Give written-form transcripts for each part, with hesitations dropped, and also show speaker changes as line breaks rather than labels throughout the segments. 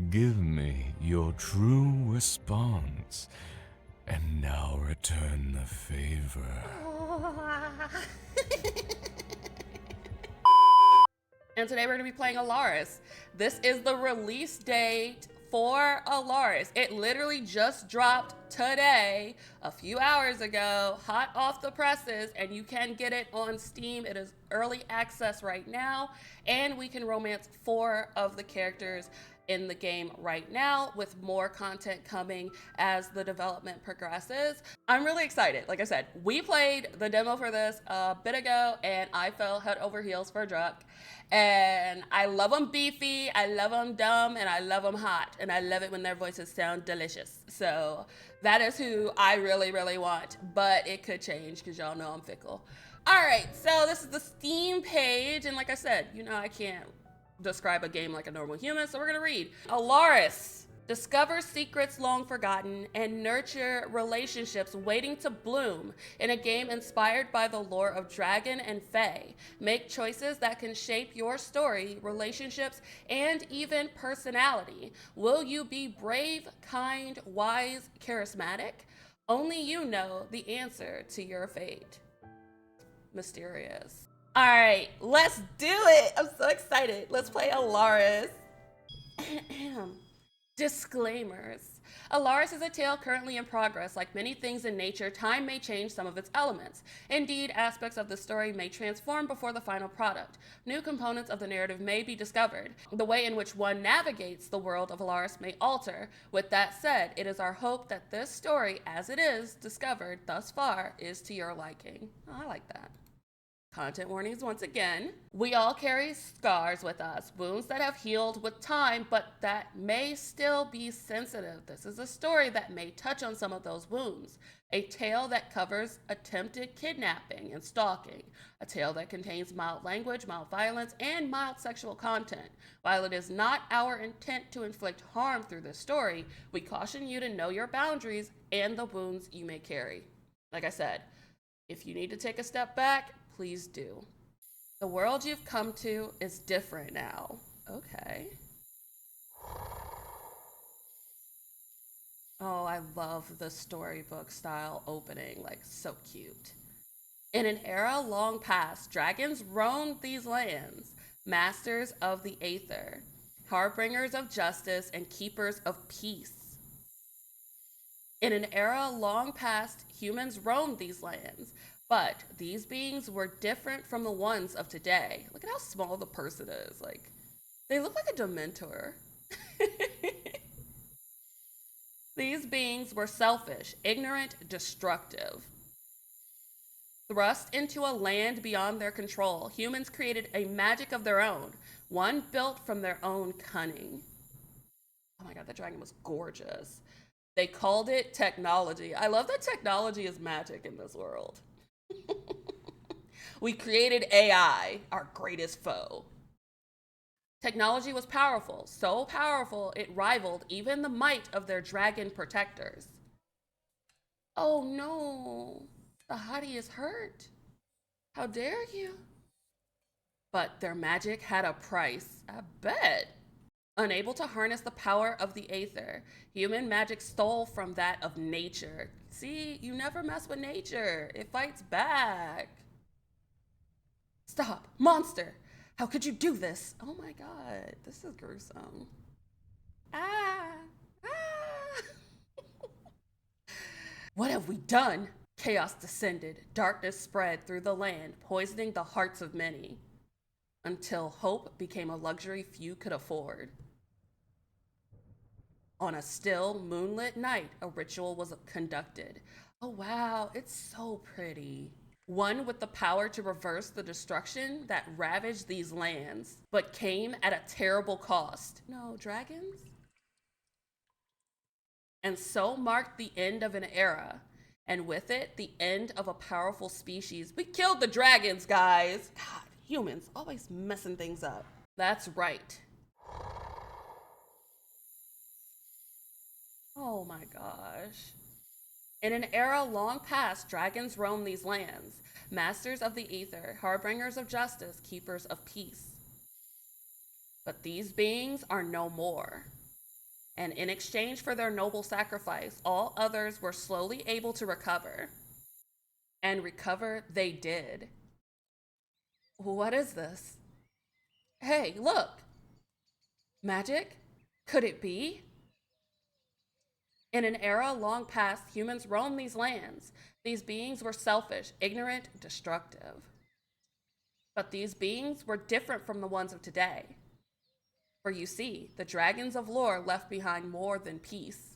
Give me your true response, and now return the favor.
And today we're going to be playing Alaris. This is the release date for Alaris. It literally just dropped today, a few hours ago, hot off the presses, and you can get it on Steam. It is early access right now, and we can romance 4 of the characters in the game right now, with more content coming as the development progresses. I'm really excited. Like I said, we played the demo for this a bit ago, and I fell head over heels for Druk. And I love them beefy, I love them dumb, and I love them hot. And I love it when their voices sound delicious. So that is who I really, really want. But it could change because y'all know I'm fickle. All right, so this is the Steam page. And like I said, you know I can't describe a game like a normal human, so we're gonna read. Alaris. Discover secrets long forgotten and nurture relationships waiting to bloom in a game inspired by the lore of dragon and fae. Make choices that can shape your story, relationships, and even personality. Will you be brave, kind, wise, charismatic? Only you know the answer to your fate. Mysterious. All right, let's do it. I'm so excited. Let's play Alaris. Disclaimers. Alaris is a tale currently in progress. Like many things in nature, time may change some of its elements. Indeed, aspects of the story may transform before the final product. New components of the narrative may be discovered. The way in which one navigates the world of Alaris may alter. With that said, it is our hope that this story, as it is discovered thus far, is to your liking. Oh, I like that. Content warnings once again. We all carry scars with us, wounds that have healed with time, but that may still be sensitive. This is a story that may touch on some of those wounds. A tale that covers attempted kidnapping and stalking. A tale that contains mild language, mild violence, and mild sexual content. While it is not our intent to inflict harm through this story, we caution you to know your boundaries and the wounds you may carry. Like I said, if you need to take a step back, please do. The world you've come to is different now. Okay. Oh, I love the storybook style opening, like so cute. In an era long past, dragons roamed these lands, masters of the aether, harbingers of justice and keepers of peace. In an era long past, humans roamed these lands, but these beings were different from the ones of today. Look at how small the person is. Like, they look like a Dementor. These beings were selfish, ignorant, destructive. Thrust into a land beyond their control, humans created a magic of their own, one built from their own cunning. Oh my god, that dragon was gorgeous. They called it technology. I love that technology is magic in this world. We created AI, our greatest foe. Technology was powerful, so powerful it rivaled even the might of their dragon protectors. Oh no, the Hottie is hurt. How dare you? But their magic had a price, I bet. Unable to harness the power of the aether, human magic stole from that of nature. See, you never mess with nature. It fights back. Stop, monster! How could you do this? Oh my god, this is gruesome. Ah! Ah! What have we done? Chaos descended, darkness spread through the land, poisoning the hearts of many, until hope became a luxury few could afford. On a still, moonlit night, a ritual was conducted. Oh wow, it's so pretty. One with the power to reverse the destruction that ravaged these lands, but came at a terrible cost. No, dragons? And so marked the end of an era, and with it, the end of a powerful species. We killed the dragons, guys. God, humans always messing things up. That's right. Oh my gosh. In an era long past, dragons roamed these lands, masters of the aether, harbingers of justice, keepers of peace. But these beings are no more. And in exchange for their noble sacrifice, all others were slowly able to recover. And recover they did. What is this? Hey, look! Magic? Could it be? In an era long past, humans roamed these lands. These beings were selfish, ignorant, destructive. But these beings were different from the ones of today. For you see, the dragons of lore left behind more than peace.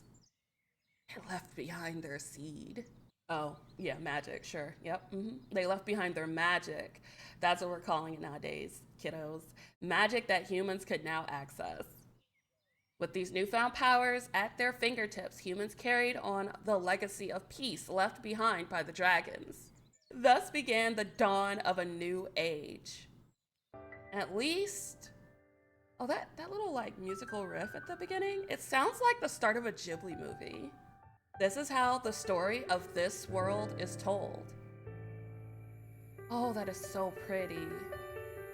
They left behind their seed. Oh, yeah, magic, sure. Yep. They left behind their magic. That's what we're calling it nowadays, kiddos. Magic that humans could now access. With these newfound powers at their fingertips, humans carried on the legacy of peace left behind by the dragons. Thus began the dawn of a new age. At least, oh, that little like musical riff at the beginning, it sounds like the start of a Ghibli movie. This is how the story of this world is told. Oh, that is so pretty.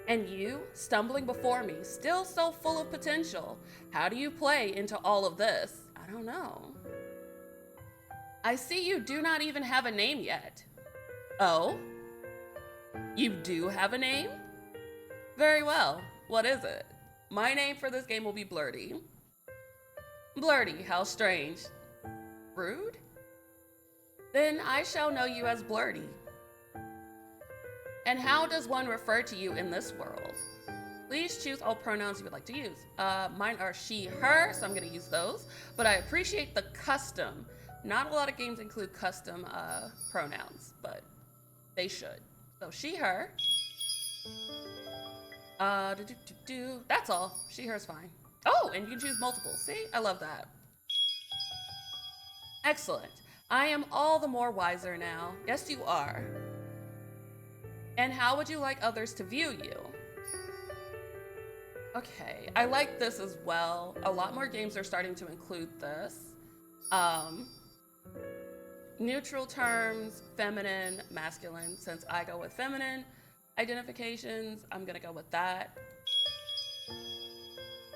And you, stumbling before me, still so full of potential. How do you play into all of this? I don't know. I see you do not even have a name yet. Oh? You do have a name? Very well. What is it? My name for this game will be Blurty. Blurty, how strange. Rude? Then I shall know you as Blurty. And how does one refer to you in this world? Please choose all pronouns you would like to use. Mine are she, her, so I'm gonna use those, but I appreciate the custom. Not a lot of games include custom pronouns, but they should. So she, her. That's all. She, her's fine. Oh, and you can choose multiple. See, I love that. Excellent. I am all the more wiser now. Yes, you are. And how would you like others to view you? Okay, I like this as well. A lot more games are starting to include this. Neutral terms, feminine, masculine. Since I go with feminine identifications, I'm gonna go with that.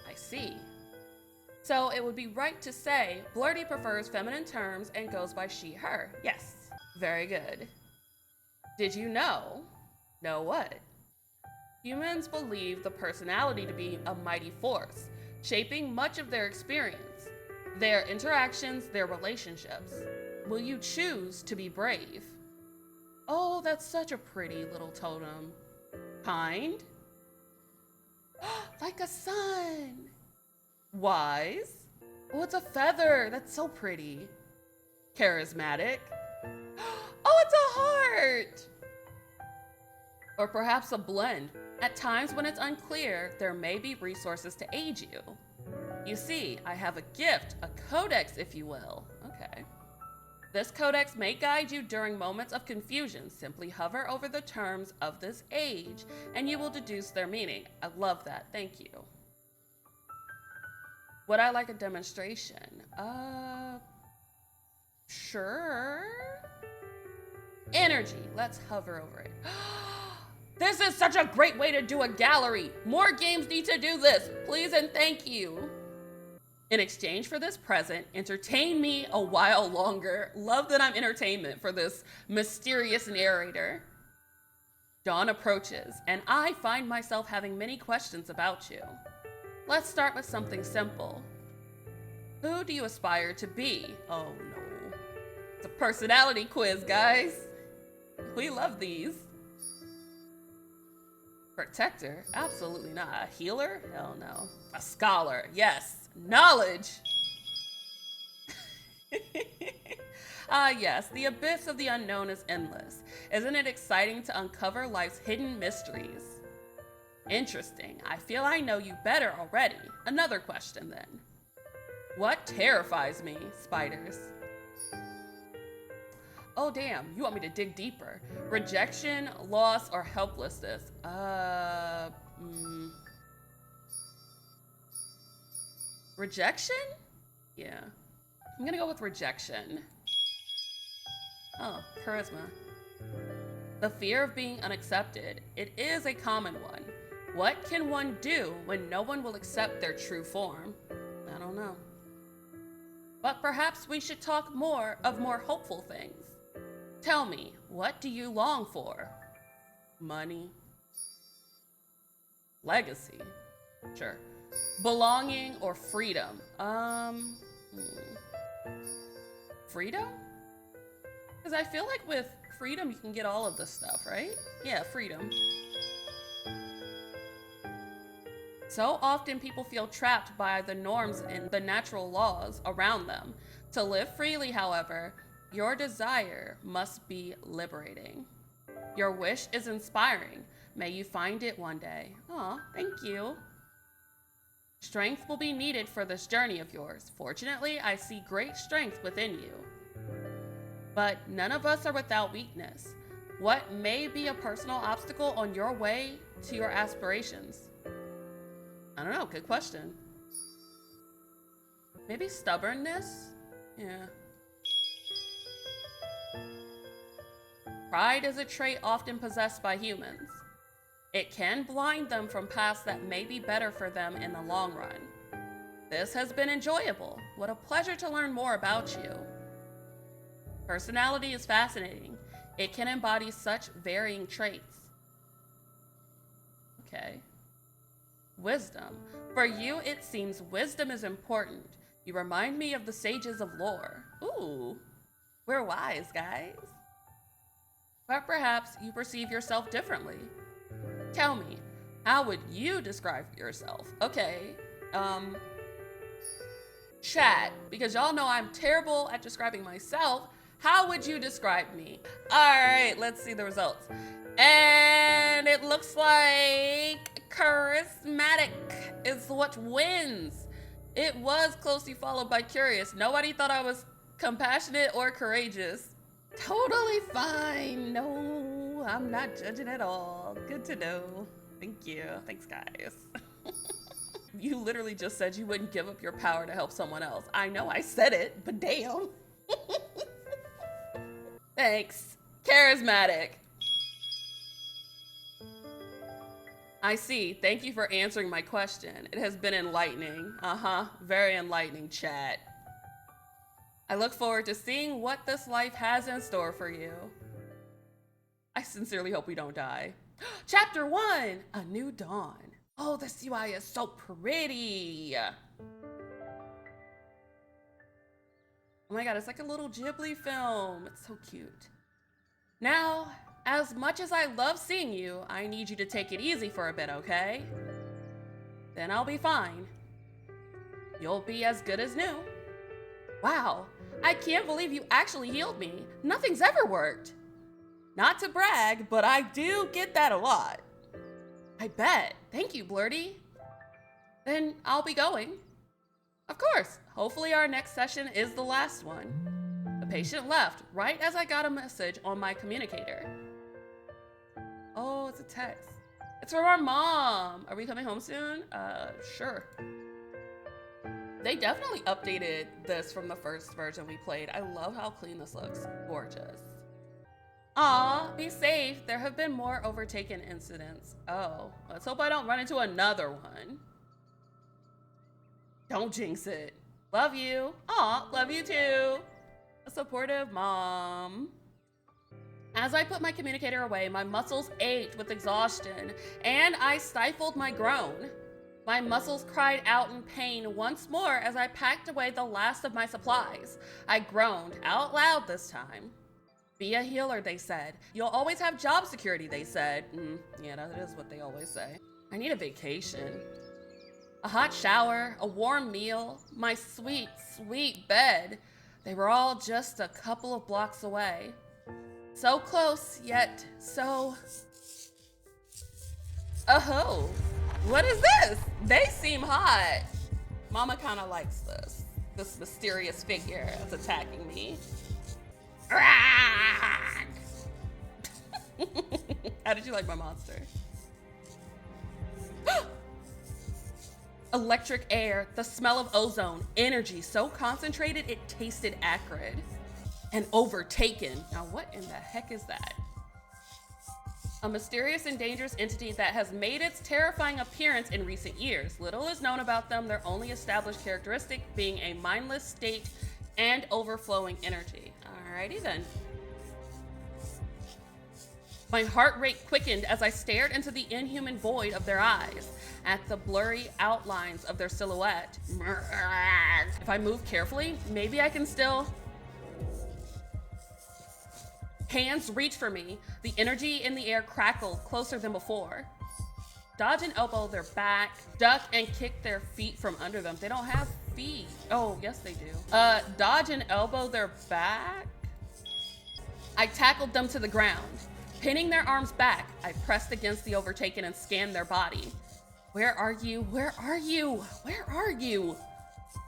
I see. So it would be right to say Blurty prefers feminine terms and goes by she, her. Yes, very good. Did you know? Know what? Humans believe the personality to be a mighty force, shaping much of their experience, their interactions, their relationships. Will you choose to be brave? Oh, that's such a pretty little totem. Kind? Like a sun. Wise? Oh, it's a feather. That's so pretty. Charismatic? Oh, it's a heart. Or perhaps a blend. At times when it's unclear, there may be resources to aid you. You see, I have a gift, a codex, if you will. Okay. This codex may guide you during moments of confusion. Simply hover over the terms of this age, and you will deduce their meaning. I love that. Thank you. Would I like a demonstration? Sure. Energy. Let's hover over it. This is such a great way to do a gallery. More games need to do this. Please and thank you. In exchange for this present, entertain me a while longer. Love that I'm entertainment for this mysterious narrator. Dawn approaches, and I find myself having many questions about you. Let's start with something simple. Who do you aspire to be? Oh no. It's a personality quiz, guys. We love these. Protector? Absolutely not. A healer? Hell no. A scholar? Yes. Knowledge! Yes, the abyss of the unknown is endless. Isn't it exciting to uncover life's hidden mysteries? Interesting. I feel I know you better already. Another question then. What terrifies me? Spiders. Oh damn, you want me to dig deeper. Rejection, loss, or helplessness? Rejection? Yeah. I'm gonna go with rejection. Oh, charisma. The fear of being unaccepted. It is a common one. What can one do when no one will accept their true form? I don't know. But perhaps we should talk more of more hopeful things. Tell me, what do you long for? Money? Legacy? Sure. Belonging or freedom? Freedom? Because I feel like with freedom, you can get all of this stuff, right? Yeah, freedom. So often people feel trapped by the norms and the natural laws around them. To live freely, however, your desire must be liberating. Your wish is inspiring. May you find it one day. Aw, thank you. Strength will be needed for this journey of yours. Fortunately, I see great strength within you. But none of us are without weakness. What may be a personal obstacle on your way to your aspirations? I don't know, good question. Maybe stubbornness? Yeah. Pride is a trait often possessed by humans. It can blind them from paths that may be better for them in the long run. This has been enjoyable. What a pleasure to learn more about you. Personality is fascinating. It can embody such varying traits. Okay. Wisdom. For you, it seems wisdom is important. You remind me of the sages of lore. Ooh, we're wise, guys. But perhaps you perceive yourself differently. Tell me, how would you describe yourself? Okay, chat, because y'all know I'm terrible at describing myself. How would you describe me? All right, let's see the results. And it looks like charismatic is what wins. It was closely followed by curious. Nobody thought I was compassionate or courageous. Totally fine. No, I'm not judging at all. Good to know. Thank you. Thanks, guys. You literally just said you wouldn't give up your power to help someone else. I know I said it, but damn. Thanks. Charismatic. I see. Thank you for answering my question. It has been enlightening. Very enlightening, chat. I look forward to seeing what this life has in store for you. I sincerely hope we don't die. Chapter 1, A New Dawn. Oh, this UI is so pretty. Oh my God, it's like a little Ghibli film. It's so cute. Now, as much as I love seeing you, I need you to take it easy for a bit, okay? Then I'll be fine. You'll be as good as new. Wow, I can't believe you actually healed me. Nothing's ever worked. Not to brag, but I do get that a lot. I bet. Thank you, Blurty. Then I'll be going. Of course. Hopefully our next session is the last one. The patient left right as I got a message on my communicator. Oh, it's a text. It's from our mom. Are we coming home soon? Sure. They definitely updated this from the first version we played. I love how clean this looks. Gorgeous. Aw, be safe. There have been more overtaken incidents. Oh, let's hope I don't run into another one. Don't jinx it. Love you. Aw, love you too. A supportive mom. As I put my communicator away, my muscles ached with exhaustion, and I stifled my groan. My muscles cried out in pain once more as I packed away the last of my supplies. I groaned out loud this time. Be a healer, they said. You'll always have job security, they said. Yeah, that is what they always say. I need a vacation. A hot shower, a warm meal, my sweet, sweet bed. They were all just a couple of blocks away. So close, yet so... Oh, what is this? They seem hot. Mama kind of likes this mysterious figure that's attacking me. How did you like my monster? Electric air, the smell of ozone, energy so concentrated it tasted acrid and overtaken. Now what in the heck is that? A mysterious and dangerous entity that has made its terrifying appearance in recent years. Little is known about them, their only established characteristic being a mindless state and overflowing energy. Alrighty then. My heart rate quickened as I stared into the inhuman void of their eyes, at the blurry outlines of their silhouette. If I move carefully, maybe I can still... Hands reach for me. The energy in the air crackled closer than before. Dodge and elbow their back, duck and kick their feet from under them. They don't have feet. Oh, yes they do. Dodge and elbow their back. I tackled them to the ground. Pinning their arms back, I pressed against the overtaken and scanned their body. Where are you? Where are you? Where are you?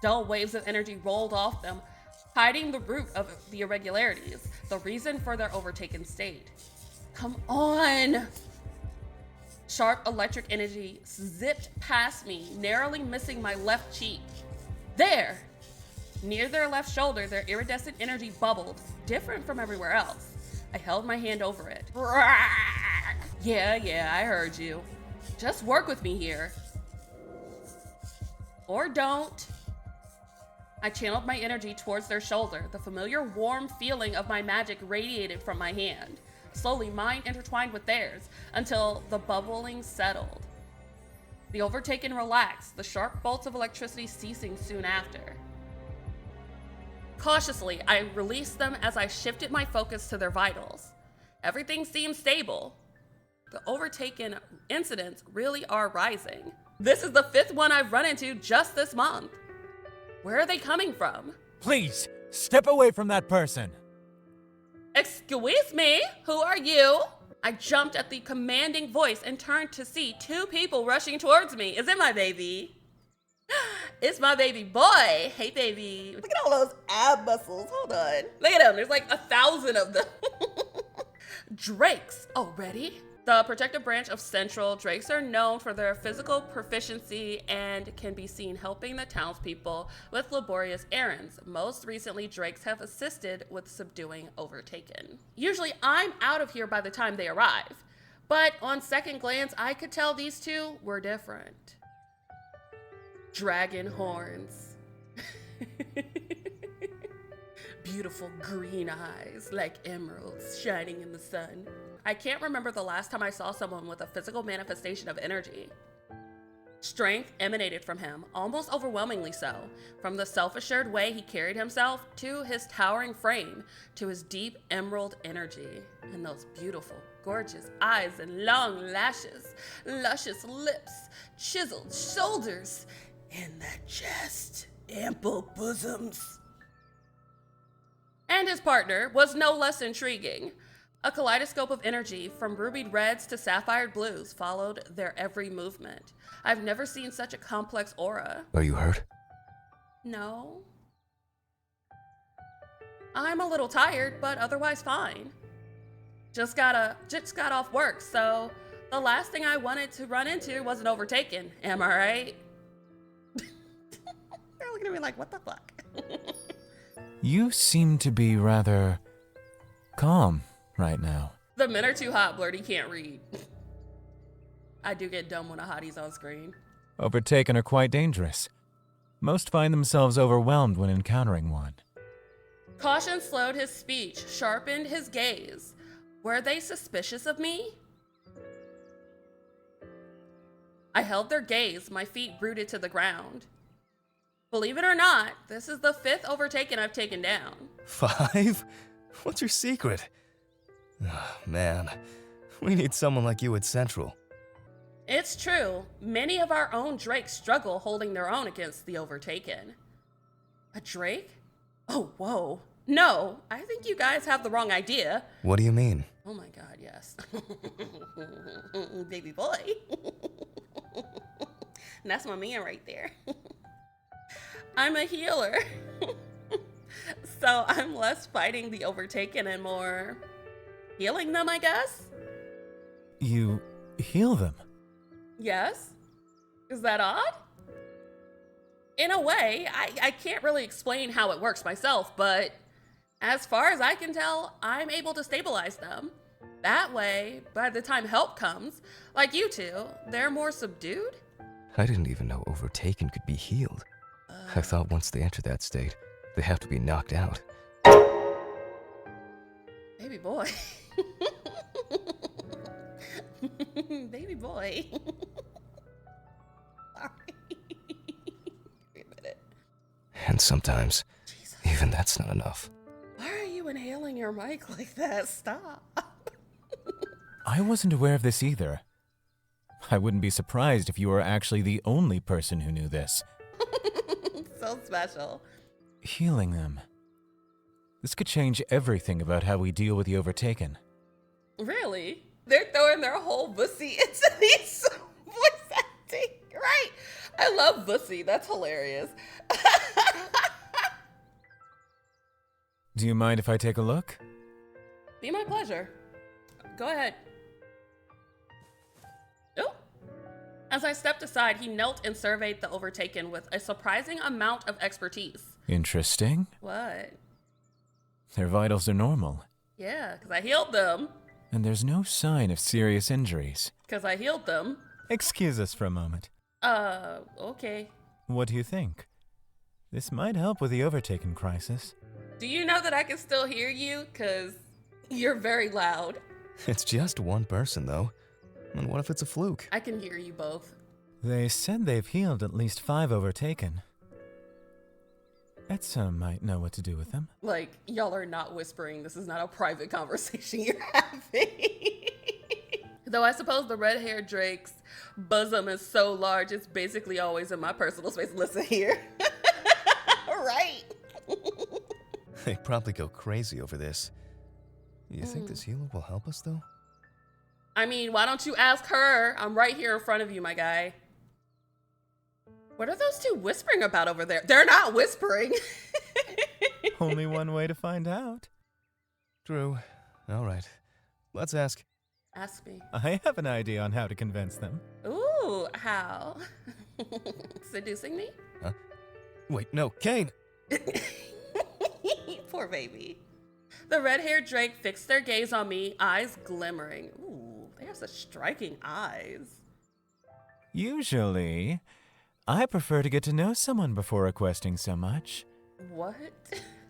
Dull waves of energy rolled off them, hiding the root of the irregularities, the reason for their overtaken state. Come on! Sharp electric energy zipped past me, narrowly missing my left cheek. There! Near their left shoulder, their iridescent energy bubbled, different from everywhere else. I held my hand over it. Yeah, I heard you. Just work with me here. Or don't. I channeled my energy towards their shoulder. The familiar warm feeling of my magic radiated from my hand. Slowly, mine intertwined with theirs until the bubbling settled. The overtaken relaxed, the sharp bolts of electricity ceasing soon after. Cautiously, I released them as I shifted my focus to their vitals. Everything seemed stable. The overtaken incidents really are rising. This is the 5th one I've run into just this month. Where are they coming from?
Please, step away from that person.
Excuse me, who are you? I jumped at the commanding voice and turned to see 2 people rushing towards me. Is it my baby? It's my baby boy. Hey, baby. Look at all those ab muscles. Hold on. Look at him. There's like 1,000 of them. Drakes. Already? The protective branch of Central, Drakes are known for their physical proficiency and can be seen helping the townspeople with laborious errands. Most recently, Drakes have assisted with subduing Overtaken. Usually, I'm out of here by the time they arrive, but on second glance, I could tell these 2 were different. Dragon horns. Beautiful green eyes like emeralds shining in the sun. I can't remember the last time I saw someone with a physical manifestation of energy. Strength emanated from him, almost overwhelmingly so, from the self-assured way he carried himself to his towering frame, to his deep emerald energy, and those beautiful, gorgeous eyes and long lashes, luscious lips, chiseled shoulders, and that chest, ample bosoms. And his partner was no less intriguing. A kaleidoscope of energy, from rubied reds to sapphire blues, followed their every movement. I've never seen such a complex aura.
Are you hurt?
No. I'm a little tired, but otherwise fine. Just got off work, so the last thing I wanted to run into was an Overtaken. Am I right? They're looking at me like, what the fuck?
You seem to be rather calm right now.
The men are too hot, Blurty can't read. I do get dumb when a hottie's on screen.
Overtaken are quite dangerous. Most find themselves overwhelmed when encountering one.
Caution slowed his speech, sharpened his gaze. Were they suspicious of me? I held their gaze, my feet rooted to the ground. Believe it or not, this is the 5th Overtaken I've taken down.
5? What's your secret? Oh, man, we need someone like you at Central.
It's true. Many of our own drakes struggle holding their own against the Overtaken. A drake? Oh, whoa. No, I think you guys have the wrong idea.
What do you mean?
Oh my god, yes. Baby boy. That's my man right there. I'm a healer. So I'm less fighting the Overtaken and more healing them, I guess?
You heal them?
Yes? Is that odd? In a way, I can't really explain how it works myself, but as far as I can tell, I'm able to stabilize them. That way, by the time help comes, like you two, they're more subdued?
I didn't even know Overtaken could be healed. I thought once they enter that state, they have to be knocked out.
Baby boy. Baby boy. Sorry. Wait a minute.
And sometimes,
Jesus.
even that's not enough.
Why are you inhaling your mic like that? Stop.
I wasn't aware of this either. I wouldn't be surprised if you were actually the only person who knew this.
So special.
Healing them. This could change everything about how we deal with the Overtaken.
Really? They're throwing their whole bussy into these voice acting, right? I love bussy. That's hilarious.
Do you mind if I take a look?
Be my pleasure. Go ahead. Oh. As I stepped aside, he knelt and surveyed the Overtaken with a surprising amount of expertise.
Interesting.
What?
Their vitals are normal,
Yeah, because I healed them.
and there's no sign of serious injuries.
Because I healed them.
Excuse us for a moment.
Okay.
What do you think? This might help with the Overtaken crisis.
Do you know that I can still hear you? Because you're very loud.
It's just one person, though. And what if it's a fluke?
I can hear you both.
They said they've healed at least 5 Overtaken. Etza might know what to do with them.
Like, y'all are not whispering. This is not a private conversation you're having. Though I suppose the red-haired Drake's bosom is so large, it's basically always in my personal space. Listen here. Right.
They probably go crazy over this. You think this healer will help us, though?
I mean, why don't you ask her? I'm right here in front of you, my guy. What are those two whispering about over there? They're not whispering.
Only one way to find out.
True. All right. Let's ask.
Ask me.
I have an idea on how to convince them.
Ooh, how? Seducing me?
Huh? Wait, no, Kayn!
Poor baby. The red-haired Drake fixed their gaze on me, eyes glimmering. Ooh, they have such striking eyes.
Usually, I prefer to get to know someone before requesting so much.
What?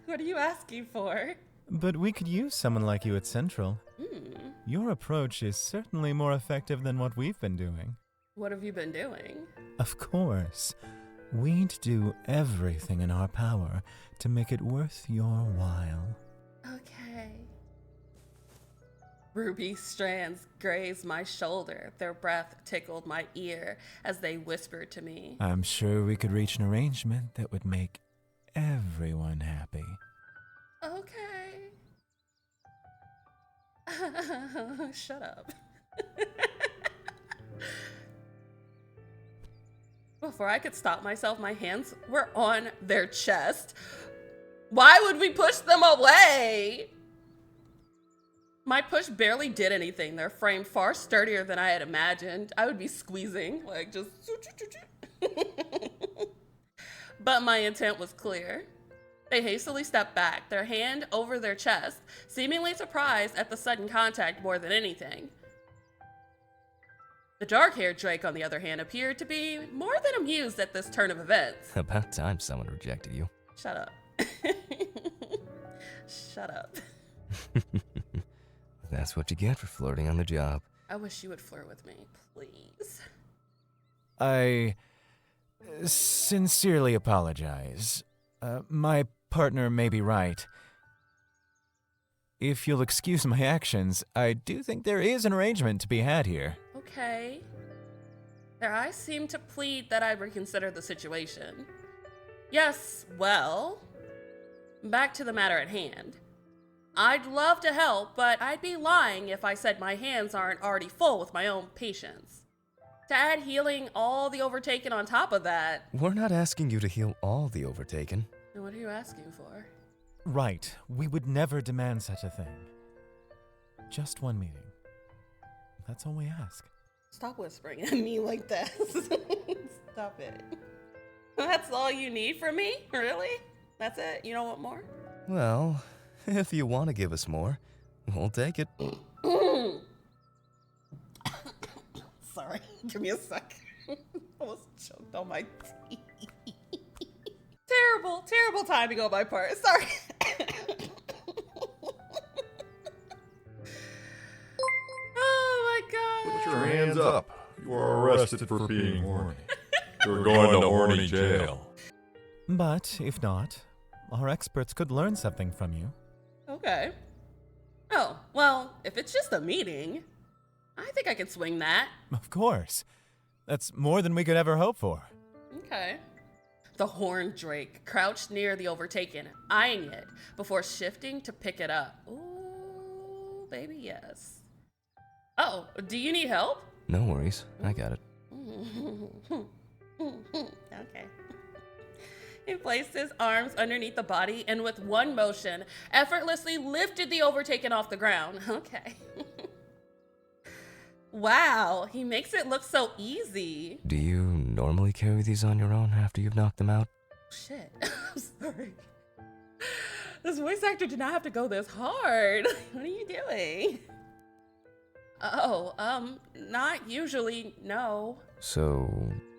What are you asking for?
But we could use someone like you at Central. Your approach is certainly more effective than what we've been doing.
What have you been doing?
Of course. We'd do everything in our power to make it worth your while.
Okay. Ruby strands grazed my shoulder. Their breath tickled my ear as they whispered to me.
I'm sure we could reach an arrangement that would make everyone happy.
Okay. Shut up. Before I could stop myself, my hands were on their chest. Why would we push them away? My push barely did anything. Their frame far sturdier than I had imagined. I would be squeezing, like just... But my intent was clear. They hastily stepped back, their hand over their chest, seemingly surprised at the sudden contact more than anything. The dark-haired Drake, on the other hand, appeared to be more than amused at this turn of events.
About time someone rejected you.
Shut up. Shut up.
That's what you get for flirting on the job.
I wish you would flirt with me, please.
I sincerely apologize. My partner may be right. If you'll excuse my actions, I do think there is an arrangement to be had here.
Okay. Their eyes seemed to plead that I reconsider the situation. Yes, well, back to the matter at hand. I'd love to help, but I'd be lying if I said my hands aren't already full with my own patients. To add healing all the Overtaken on top of that...
We're not asking you to heal all the Overtaken.
Then what are you asking for?
Right, we would never demand such a thing. Just one meeting. That's all we ask.
Stop whispering at me like that. Stop it. That's all you need from me? Really? That's it? You don't want more?
Well, if you want to give us more, we'll take it.
Sorry, give me a sec. I almost choked on my tea. Terrible timing on my part. Sorry. Oh my god.
Put your hands up. You are arrested for being horny. You're going to horny jail.
But if not, our experts could learn something from you.
Okay. Oh, well, if it's just a meeting, I think I can swing that.
Of course. That's more than we could ever hope for.
Okay. The horned drake crouched near the overtaken, eyeing it before shifting to pick it up. Ooh, baby, yes. Oh, do you need help?
No worries, I got it.
Okay. He placed his arms underneath the body and with one motion, effortlessly lifted the overtaken off the ground. Okay. Wow, he makes it look so easy.
Do you normally carry these on your own after you've knocked them out?
Shit, I'm sorry. This voice actor did not have to go this hard. What are you doing? Oh, not usually, no.
So,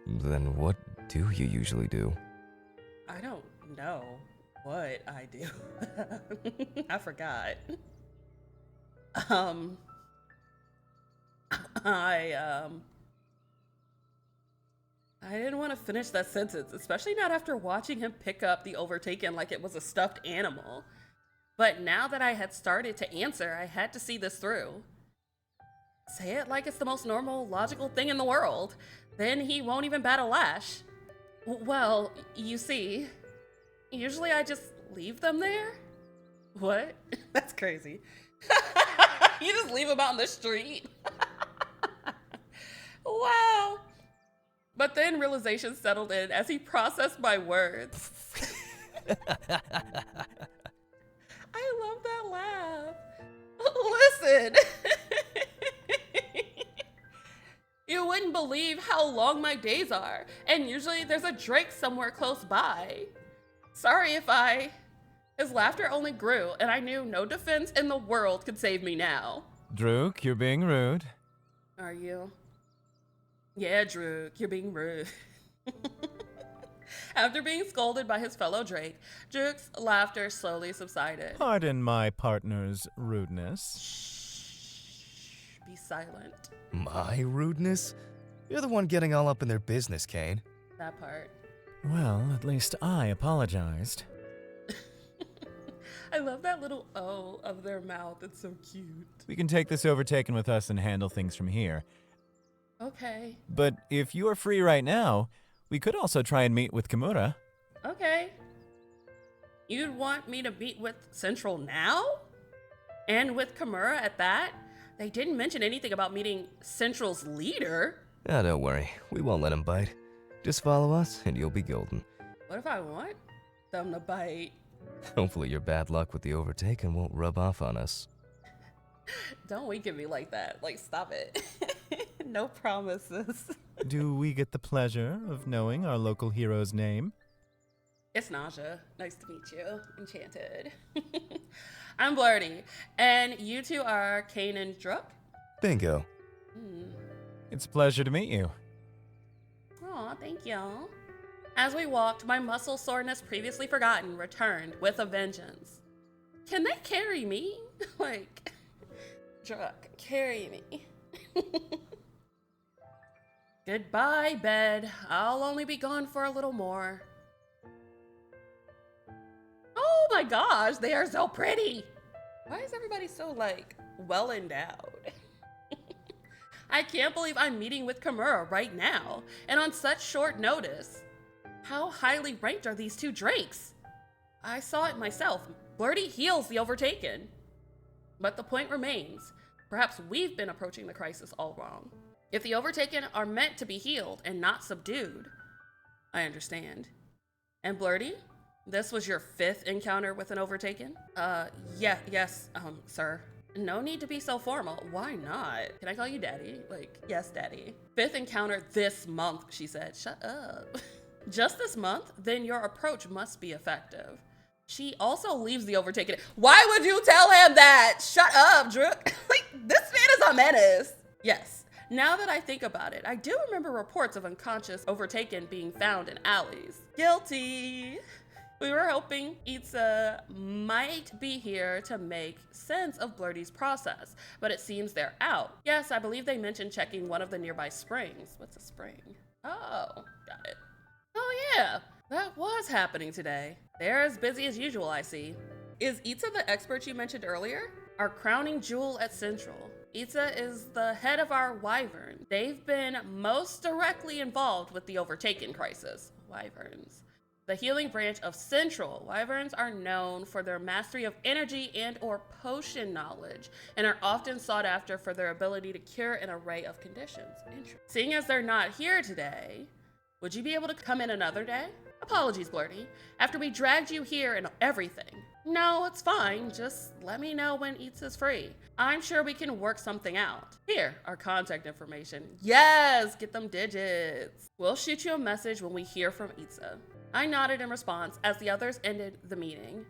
then what do you usually do?
I don't know what I do. I forgot. I didn't want to finish that sentence, especially not after watching him pick up the overtaken like it was a stuffed animal. But now that I had started to answer, I had to see this through. Say it like it's the most normal, logical thing in the world. Then he won't even bat a lash. Well, you see, usually I just leave them there. What? That's crazy. You just leave them out in the street? Wow. But then realization settled in as he processed my words. I love that laugh. Listen. You wouldn't believe how long my days are, and usually there's a drake somewhere close by. Sorry if His laughter only grew, and I knew no defense in the world could save me now.
Druk, you're being rude.
Are you? Yeah, Druk, you're being rude. After being scolded by his fellow drake, Druk's laughter slowly subsided.
Pardon my partner's rudeness.
Shh, be silent.
My rudeness? You're the one getting all up in their business, Kayn.
That part.
Well, at least I apologized.
I love that little O of their mouth. It's so cute.
We can take this overtaken with us and handle things from here.
Okay.
But if you are free right now, we could also try and meet with Kimura.
Okay. You'd want me to meet with Central now? And with Kimura at that? They didn't mention anything about meeting Central's leader.
Ah, don't worry. We won't let him bite. Just follow us, and you'll be golden.
What if I want them to bite?
Hopefully your bad luck with the overtaken won't rub off on us.
Don't wink at me like that. Like, stop it. No promises.
Do we get the pleasure of knowing our local hero's name?
It's Naja. Nice to meet you. Enchanted. I'm Blurty, and you two are Kayn and Druk?
Bingo.
It's a pleasure to meet you.
Aw, thank you. As we walked, my muscle soreness previously forgotten returned with a vengeance. Can they carry me? Like, Druk, carry me. Goodbye, bed. I'll only be gone for a little more. Oh my gosh, they are so pretty. Why is everybody so, like, well endowed? I can't believe I'm meeting with Kimura right now, and on such short notice. How highly ranked are these two drakes? I saw it myself. Blurty heals the overtaken. But the point remains. Perhaps we've been approaching the crisis all wrong. If the overtaken are meant to be healed and not subdued, I understand. And Blurty, this was your 5th encounter with an overtaken? Yes, sir. No need to be so formal. Why not? Can I call you daddy? Like, yes, daddy. 5th encounter this month, she said. Shut up. Just this month? Then your approach must be effective. She also leaves the Overtaken. Why would you tell him that? Shut up, Druk. Like, this man is a menace. Yes, now that I think about it, I do remember reports of unconscious Overtaken being found in alleys. Guilty. We were hoping Etza might be here to make sense of Blurdy's process, but it seems they're out. Yes, I believe they mentioned checking one of the nearby springs. What's a spring? Oh, got it. Oh yeah, that was happening today. They're as busy as usual, I see. Is Etza the expert you mentioned earlier? Our crowning jewel at Central. Etza is the head of our Wyvern. They've been most directly involved with the Overtaken crisis. Wyverns. The healing branch of Central. Wyverns are known for their mastery of energy and or potion knowledge and are often sought after for their ability to cure an array of conditions. Seeing as they're not here today, would you be able to come in another day? Apologies, Blurdy. After we dragged you here and everything. No, it's fine. Just let me know when Etza's free. I'm sure we can work something out. Here, our contact information. Yes, get them digits. We'll shoot you a message when we hear from Etza. I nodded in response as the others ended the meeting.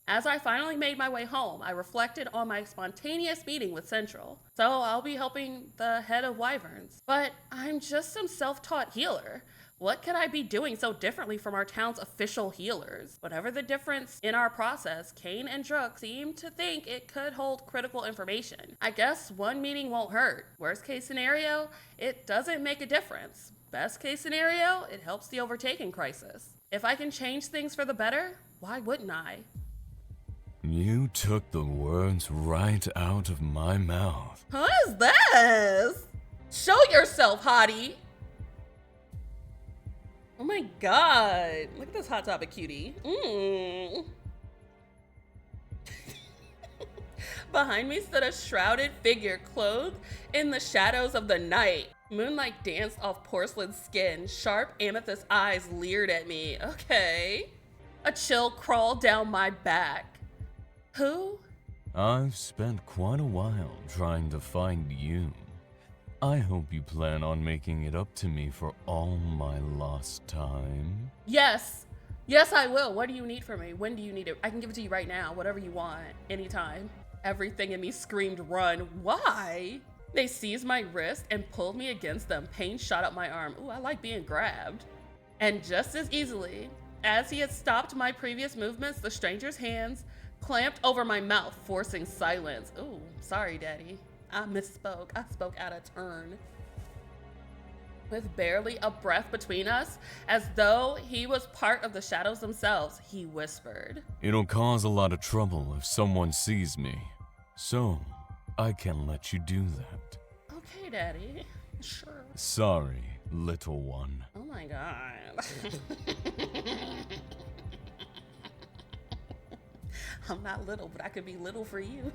As I finally made my way home, I reflected on my spontaneous meeting with Central. So I'll be helping the head of Wyverns. But I'm just some self-taught healer. What could I be doing so differently from our town's official healers? Whatever the difference in our process, Kayn and Druk seem to think it could hold critical information. I guess one meeting won't hurt. Worst case scenario, it doesn't make a difference. Best case scenario, it helps the Overtaken crisis. If I can change things for the better, why wouldn't I?
You took the words right out of my mouth.
What is this? Show yourself, Hottie. Oh my god. Look at this Hot Topic cutie. Behind me stood a shrouded figure clothed in the shadows of the night. Moonlight danced off porcelain skin. Sharp amethyst eyes leered at me. Okay. A chill crawled down my back. Who?
I've spent quite a while trying to find you. I hope you plan on making it up to me for all my lost time.
Yes. Yes, I will. What do you need from me? When do you need it? I can give it to you right now. Whatever you want. Anytime. Everything in me screamed run. Why? They seized my wrist and pulled me against them. Pain shot up my arm. Ooh, I like being grabbed. And just as easily as he had stopped my previous movements, the stranger's hands clamped over my mouth, forcing silence. Ooh, sorry, Daddy. I misspoke. I spoke out of turn. With barely a breath between us, as though he was part of the shadows themselves, he whispered.
It'll cause a lot of trouble if someone sees me, so I can let you do that.
Okay, Daddy. Sure.
Sorry, little one.
Oh my god. I'm not little, but I could be little for you.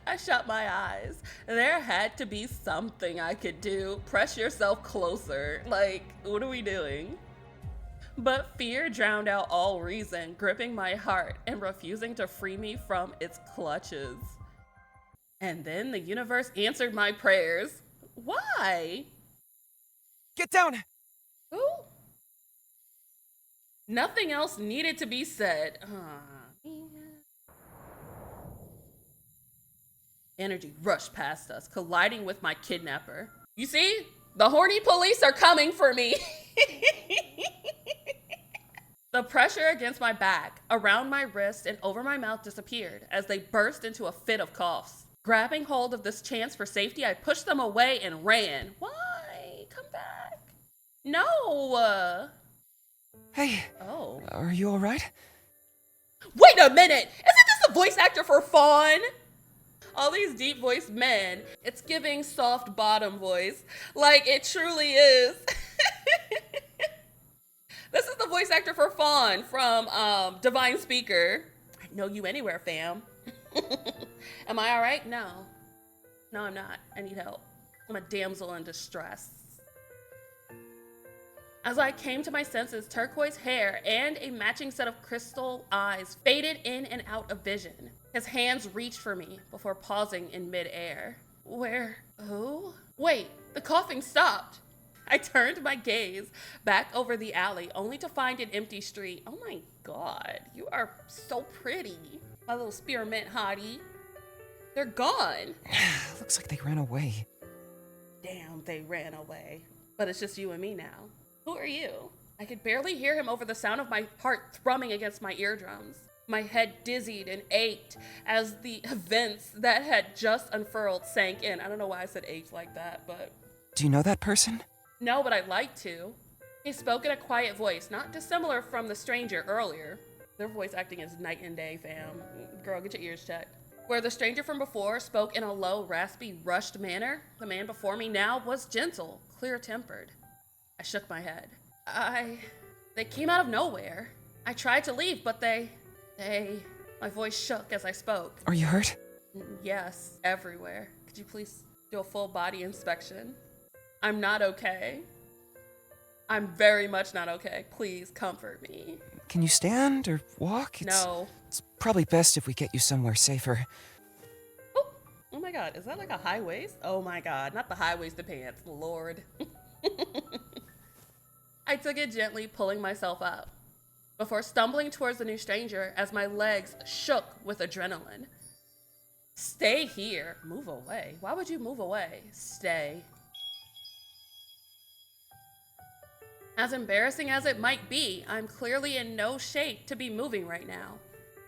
I shut my eyes. There had to be something I could do. Press yourself closer. Like, what are we doing? But fear drowned out all reason, gripping my heart and refusing to free me from its clutches. And then the universe answered my prayers. Why?
Get down!
Who? Nothing else needed to be said. Energy rushed past us, colliding with my kidnapper. You see? The horny police are coming for me. The pressure against my back, around my wrist, and over my mouth disappeared as they burst into a fit of coughs. Grabbing hold of this chance for safety, I pushed them away and ran. Why? Come back. No.
Hey.
Oh.
Are you alright?
Wait a minute! Isn't this a voice actor for Fawn? All these deep voiced men, it's giving soft bottom voice. Like it truly is. This is the voice actor for Fawn from Divine Speaker. I know you anywhere, fam. Am I all right? No. No, I'm not. I need help. I'm a damsel in distress. As I came to my senses, turquoise hair and a matching set of crystal eyes faded in and out of vision. His hands reached for me before pausing in midair. Who? Wait, the coughing stopped. I turned my gaze back over the alley, only to find an empty street. Oh my god, you are so pretty, my little spearmint hottie. They're gone.
Looks like they ran away.
Damn, they ran away. But it's just you and me now. Who are you? I could barely hear him over the sound of my heart thrumming against my eardrums. My head dizzied and ached as the events that had just unfurled sank in. I don't know why I said ached like that, but...
Do you know that person?
No, but I'd like to. He spoke in a quiet voice, not dissimilar from the stranger earlier. Their voice acting is night and day, fam. Girl, get your ears checked. Where the stranger from before spoke in a low, raspy, rushed manner, the man before me now was gentle, clear-tempered. I shook my head. They came out of nowhere. I tried to leave, but they... My voice shook as I spoke.
Are you hurt?
Yes, everywhere. Could you please do a full body inspection? I'm not okay. I'm very much not okay. Please comfort me.
Can you stand or walk?
No.
It's probably best if we get you somewhere safer.
Oh my god, is that like a high waist? Oh my god, not the high-waisted pants, Lord. I took it gently, pulling myself up, before stumbling towards the new stranger as my legs shook with adrenaline. Stay here. Move away. Why would you move away? Stay. As embarrassing as it might be, I'm clearly in no shape to be moving right now.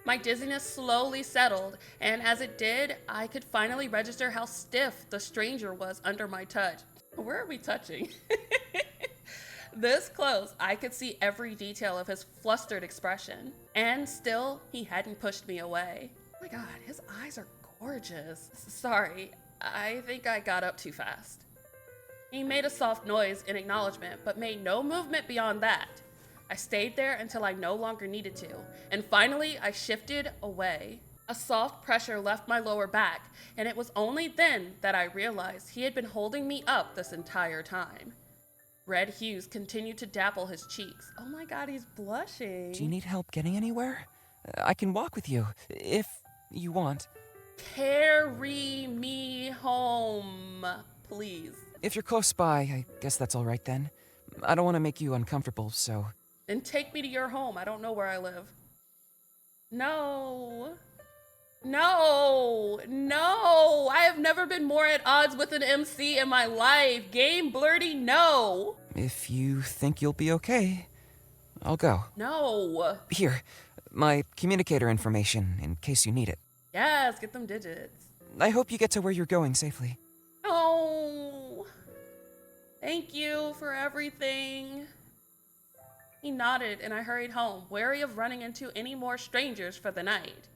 My dizziness slowly settled, and as it did, I could finally register how stiff the stranger was under my touch. Where are we touching? This close, I could see every detail of his flustered expression, and still, he hadn't pushed me away. Oh my god, his eyes are gorgeous. Sorry, I think I got up too fast. He made a soft noise in acknowledgement, but made no movement beyond that. I stayed there until I no longer needed to, and finally I shifted away. A soft pressure left my lower back, and it was only then that I realized he had been holding me up this entire time. Red hues continued to dapple his cheeks. Oh my god, he's blushing.
Do you need help getting anywhere? I can walk with you, if you want.
Carry me home, please.
If you're close by, I guess that's all right then. I don't want to make you uncomfortable, so...
Then take me to your home. I don't know where I live. No. No. No. I have never been more at odds with an MC in my life. Game blurty, no.
If you think you'll be okay, I'll go.
No.
Here, my communicator information, in case you need it.
Yes, get them digits.
I hope you get to where you're going safely.
Oh. Thank you for everything. He nodded and I hurried home, wary of running into any more strangers for the night.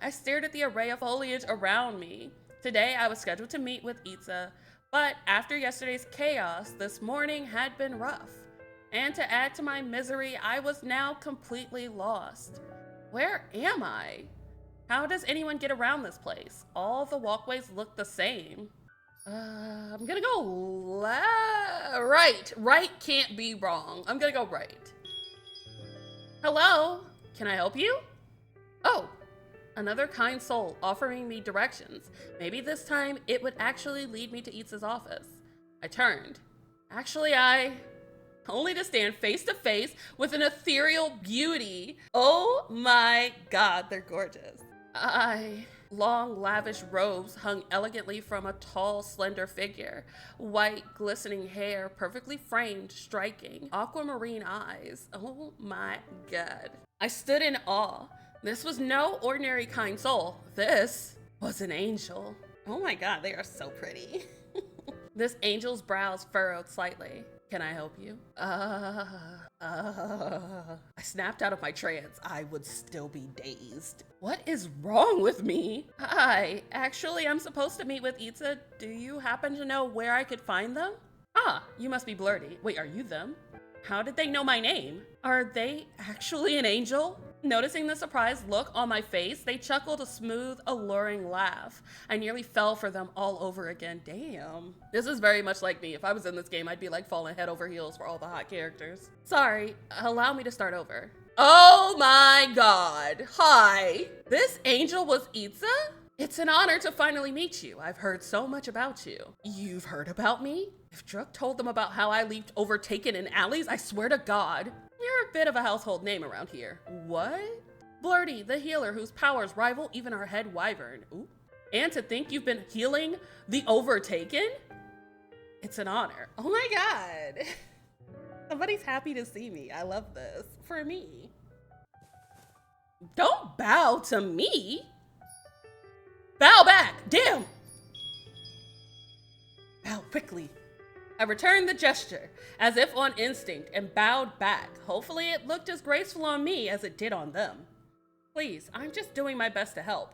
I stared at the array of foliage around me. Today I was scheduled to meet with Etza, but after yesterday's chaos, this morning had been rough. And to add to my misery, I was now completely lost. Where am I? How does anyone get around this place? All the walkways look the same. I'm gonna go right. Right can't be wrong. I'm gonna go right. Hello, can I help you? Oh, another kind soul offering me directions. Maybe this time it would actually lead me to Etza's office. I turned. Actually, only to stand face to face with an ethereal beauty. Oh my god, they're gorgeous. Long, lavish robes hung elegantly from a tall, slender figure. White, glistening hair, perfectly framed, striking. Aquamarine eyes. Oh my god. I stood in awe. This was no ordinary kind soul. This was an angel. Oh my god, they are so pretty. This angel's brows furrowed slightly. Can I help you? I snapped out of my trance. I would still be dazed. What is wrong with me? Hi, actually, I'm supposed to meet with Etza. Do you happen to know where I could find them? Ah, you must be Blurty. Wait, are you them? How did they know my name? Are they actually an angel? Noticing the surprised look on my face, they chuckled a smooth, alluring laugh. I nearly fell for them all over again. Damn. This is very much like me. If I was in this game, I'd be like falling head over heels for all the hot characters. Sorry, allow me to start over. Oh my god. Hi. This angel was Etza? It's an honor to finally meet you. I've heard so much about you. You've heard about me? If Druk told them about how I leaped overtaken in alleys, I swear to God, you're a bit of a household name around here. What? Blurty, the healer whose powers rival even our head wyvern. Ooh. And to think you've been healing the overtaken? It's an honor. Oh my God. Somebody's happy to see me. I love this. For me. Don't bow to me. Bow back. Damn. Bow quickly. I returned the gesture, as if on instinct, and bowed back. Hopefully it looked as graceful on me as it did on them. Please, I'm just doing my best to help.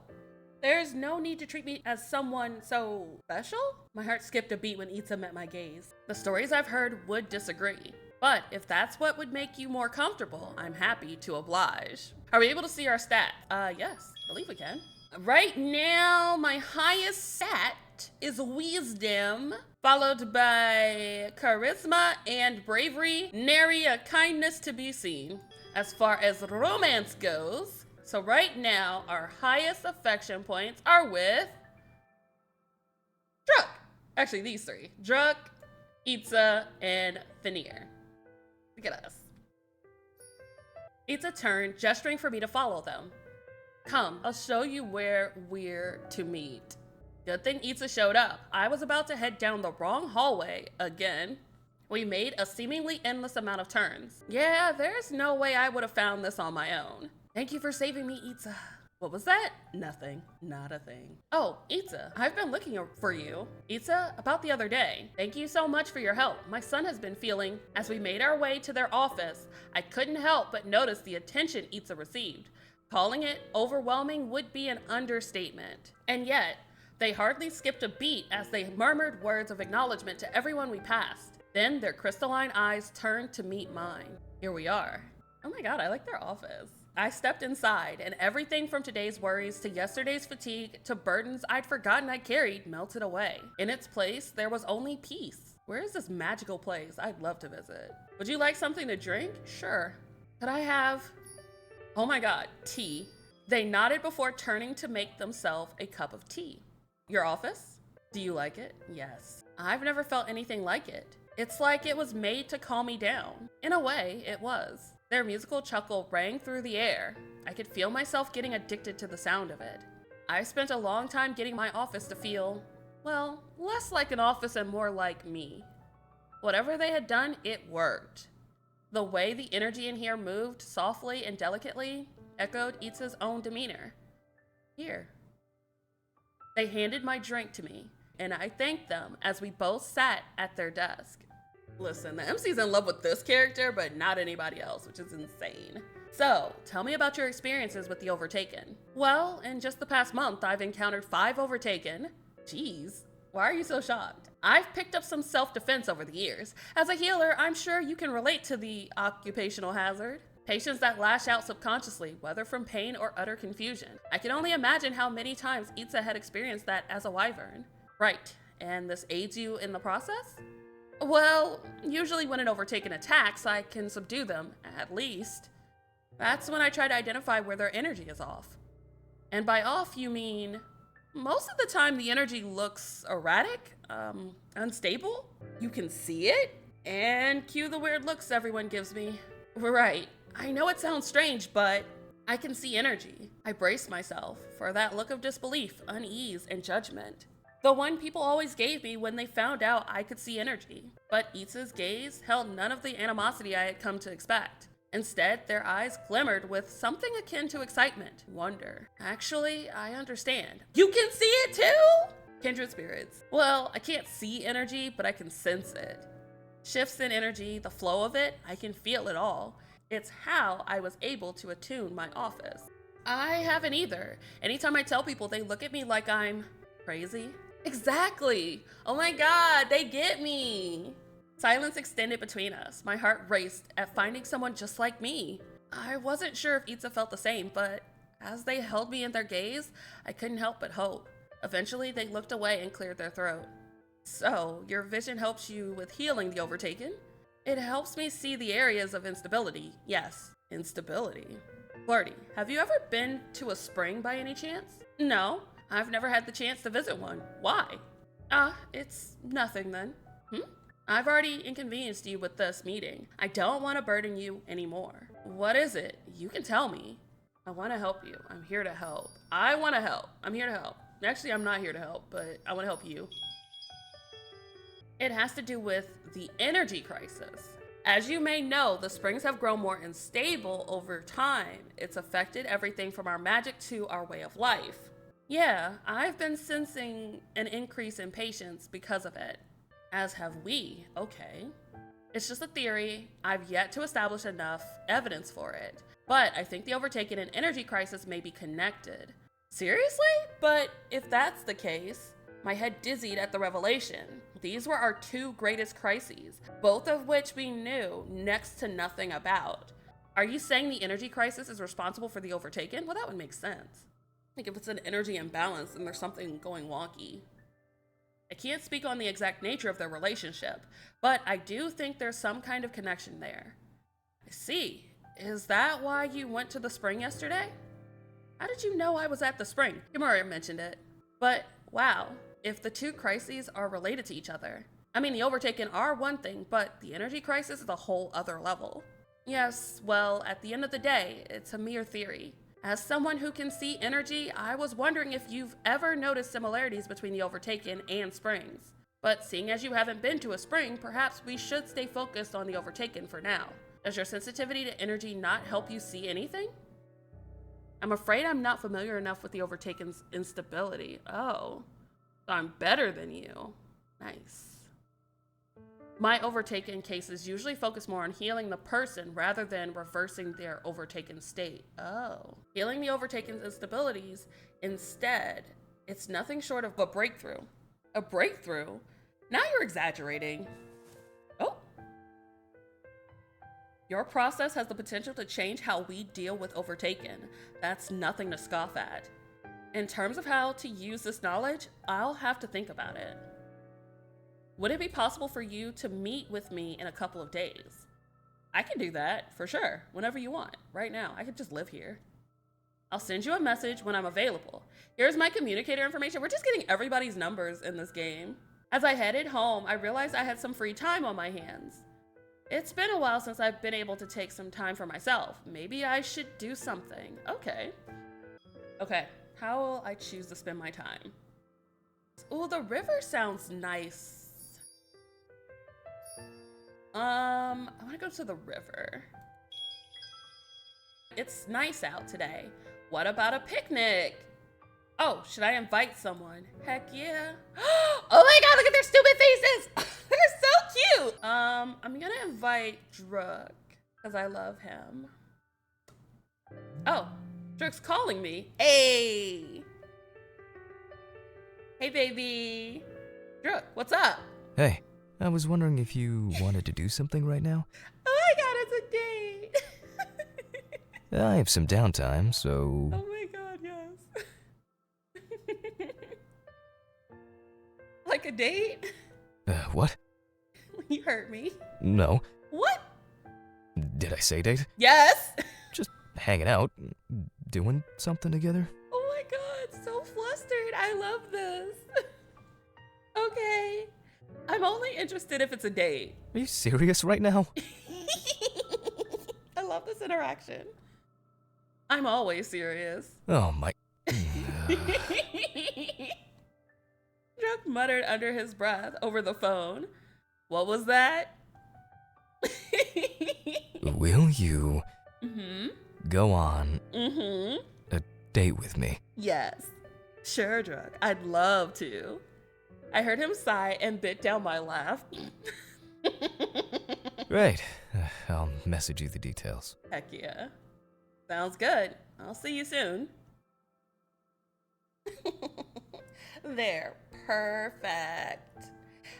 There's no need to treat me as someone so special? My heart skipped a beat when Etza met my gaze. The stories I've heard would disagree. But if that's what would make you more comfortable, I'm happy to oblige. Are we able to see our stat? Yes, I believe we can. Right now, my highest stat is Wisdom, followed by Charisma and Bravery, nary a kindness to be seen. As far as romance goes, so right now, our highest affection points are with Druk. Actually, these three. Druk, Etza, and Fenir. Look at us. Etza turned, gesturing for me to follow them. Come, I'll show you where we're to meet. Good thing Etza showed up. I was about to head down the wrong hallway again. We made a seemingly endless amount of turns. Yeah, there's no way I would have found this on my own. Thank you for saving me, Etza. What was that? Nothing. Not a thing. Oh, Etza, I've been looking for you. Etza, about the other day. Thank you so much for your help. My son has been feeling. As we made our way to their office, I couldn't help but notice the attention Etza received. Calling it overwhelming would be an understatement. And yet, they hardly skipped a beat as they murmured words of acknowledgement to everyone we passed. Then their crystalline eyes turned to meet mine. Here we are. Oh my God, I like their office. I stepped inside, and everything from today's worries to yesterday's fatigue to burdens I'd forgotten I carried melted away. In its place, there was only peace. Where is this magical place? I'd love to visit. Would you like something to drink? Sure. Could I have... Oh my God, tea. They nodded before turning to make themselves a cup of tea. Your office? Do you like it? Yes. I've never felt anything like it. It's like it was made to calm me down. In a way, it was. Their musical chuckle rang through the air. I could feel myself getting addicted to the sound of it. I spent a long time getting my office to feel, well, less like an office and more like me. Whatever they had done, it worked. The way the energy in here moved softly and delicately echoed Etza's own demeanor. Here. They handed my drink to me, and I thanked them as we both sat at their desk. Listen, the MC's in love with this character, but not anybody else, which is insane. So, tell me about your experiences with the Overtaken. Well, in just the past month, I've encountered 5 Overtaken. Jeez, why are you so shocked? I've picked up some self-defense over the years. As a healer, I'm sure you can relate to the occupational hazard. Patients that lash out subconsciously, whether from pain or utter confusion. I can only imagine how many times Etza had experienced that as a wyvern. Right, and this aids you in the process? Well, usually when an Overtaken attacks, I can subdue them, at least. That's when I try to identify where their energy is off. And by off, you mean, most of the time the energy looks erratic, unstable. You can see it, and cue the weird looks everyone gives me. Right, I know it sounds strange, but I can see energy. I brace myself for that look of disbelief, unease, and judgment. The one people always gave me when they found out I could see energy. But Etza's gaze held none of the animosity I had come to expect. Instead, their eyes glimmered with something akin to excitement, wonder. Actually, I understand. You can see it too? Kindred spirits. Well, I can't see energy, but I can sense it. Shifts in energy, the flow of it, I can feel it all. It's how I was able to attune my office. I haven't either. Anytime I tell people, they look at me like I'm crazy. Exactly. Oh my God, they get me. Silence extended between us. My heart raced at finding someone just like me. I wasn't sure if Etza felt the same, but as they held me in their gaze, I couldn't help but hope. Eventually, they looked away and cleared their throat. So, your vision helps you with healing the Overtaken? It helps me see the areas of instability. Yes, instability. Flirty, have you ever been to a spring by any chance? No. I've never had the chance to visit one. Why? It's nothing then. I've already inconvenienced you with this meeting. I don't want to burden you anymore. What is it? You can tell me. I want to help you. I'm here to help. I want to help. I'm here to help. Actually, I'm not here to help, but I want to help you. It has to do with the energy crisis. As you may know, the springs have grown more unstable over time. It's affected everything from our magic to our way of life. Yeah, I've been sensing an increase in patience because of it. As have we. Okay. It's just a theory. I've yet to establish enough evidence for it. But I think the overtaken and energy crisis may be connected. Seriously? But if that's the case, my head dizzied at the revelation. These were our two greatest crises, both of which we knew next to nothing about. Are you saying the energy crisis is responsible for the overtaken? Well, that would make sense. Like if it's an energy imbalance, then there's something going wonky. I can't speak on the exact nature of their relationship, but I do think there's some kind of connection there. I see. Is that why you went to the spring yesterday? How did you know I was at the spring? Kimura mentioned it. But wow, if the two crises are related to each other. I mean, the overtaken are one thing, but the energy crisis is a whole other level. Yes, well, at the end of the day, it's a mere theory. As someone who can see energy, I was wondering if you've ever noticed similarities between the overtaken and springs. But seeing as you haven't been to a spring, perhaps we should stay focused on the overtaken for now. Does your sensitivity to energy not help you see anything? I'm afraid I'm not familiar enough with the overtaken's instability. Oh, so I'm better than you. Nice. My overtaken cases usually focus more on healing the person rather than reversing their overtaken state. Oh. Healing the overtaken's instabilities instead, it's nothing short of a breakthrough. A breakthrough? Now you're exaggerating. Oh. Your process has the potential to change how we deal with overtaken. That's nothing to scoff at. In terms of how to use this knowledge, I'll have to think about it. Would it be possible for you to meet with me in a couple of days? I can do that, for sure, whenever you want. Right now, I could just live here. I'll send you a message when I'm available. Here's my communicator information. We're just getting everybody's numbers in this game. As I headed home, I realized I had some free time on my hands. It's been a while since I've been able to take some time for myself. Maybe I should do something. Okay, how will I choose to spend my time? Ooh, the river sounds nice. I want to go to the river. It's nice out today. What about a picnic? Oh, should I invite someone? Heck yeah. Oh my god, look at their stupid faces. They're so cute. I'm gonna invite Druk because I love him. Oh, Druk's calling me. Hey. Hey, baby. Druk, what's up?
Hey, I was wondering if you wanted to do something right now?
Oh my god, it's a date.
I have some downtime, so...
Oh my god, yes. Like a date?
What?
You hurt me.
No.
What?
Did I say date?
Yes.
Just hanging out, doing something together.
Oh my god, so flustered. I love this. Okay. I'm only interested if it's a date.
Are you serious right now?
I love this interaction. I'm always serious.
Oh my...
Druk muttered under his breath over the phone. What was that?
Will you go on
Mm-hmm.
a date with me?
Yes. Sure, Druk. I'd love to. I heard him sigh and bit down my laugh.
Right. I'll message you the details.
Heck yeah. Sounds good. I'll see you soon. There. Perfect.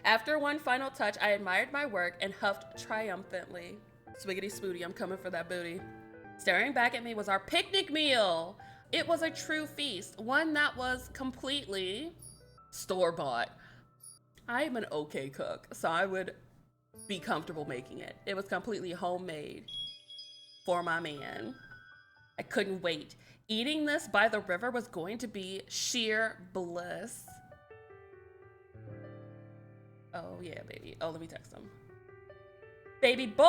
After one final touch, I admired my work and huffed triumphantly. Swiggity smooty, I'm coming for that booty. Staring back at me was our picnic meal. It was a true feast, one that was completely store-bought. I am an okay cook, so I would be comfortable making it. It was completely homemade for my man. I couldn't wait. Eating this by the river was going to be sheer bliss. Oh yeah, baby. Oh, let me text him. Baby boy!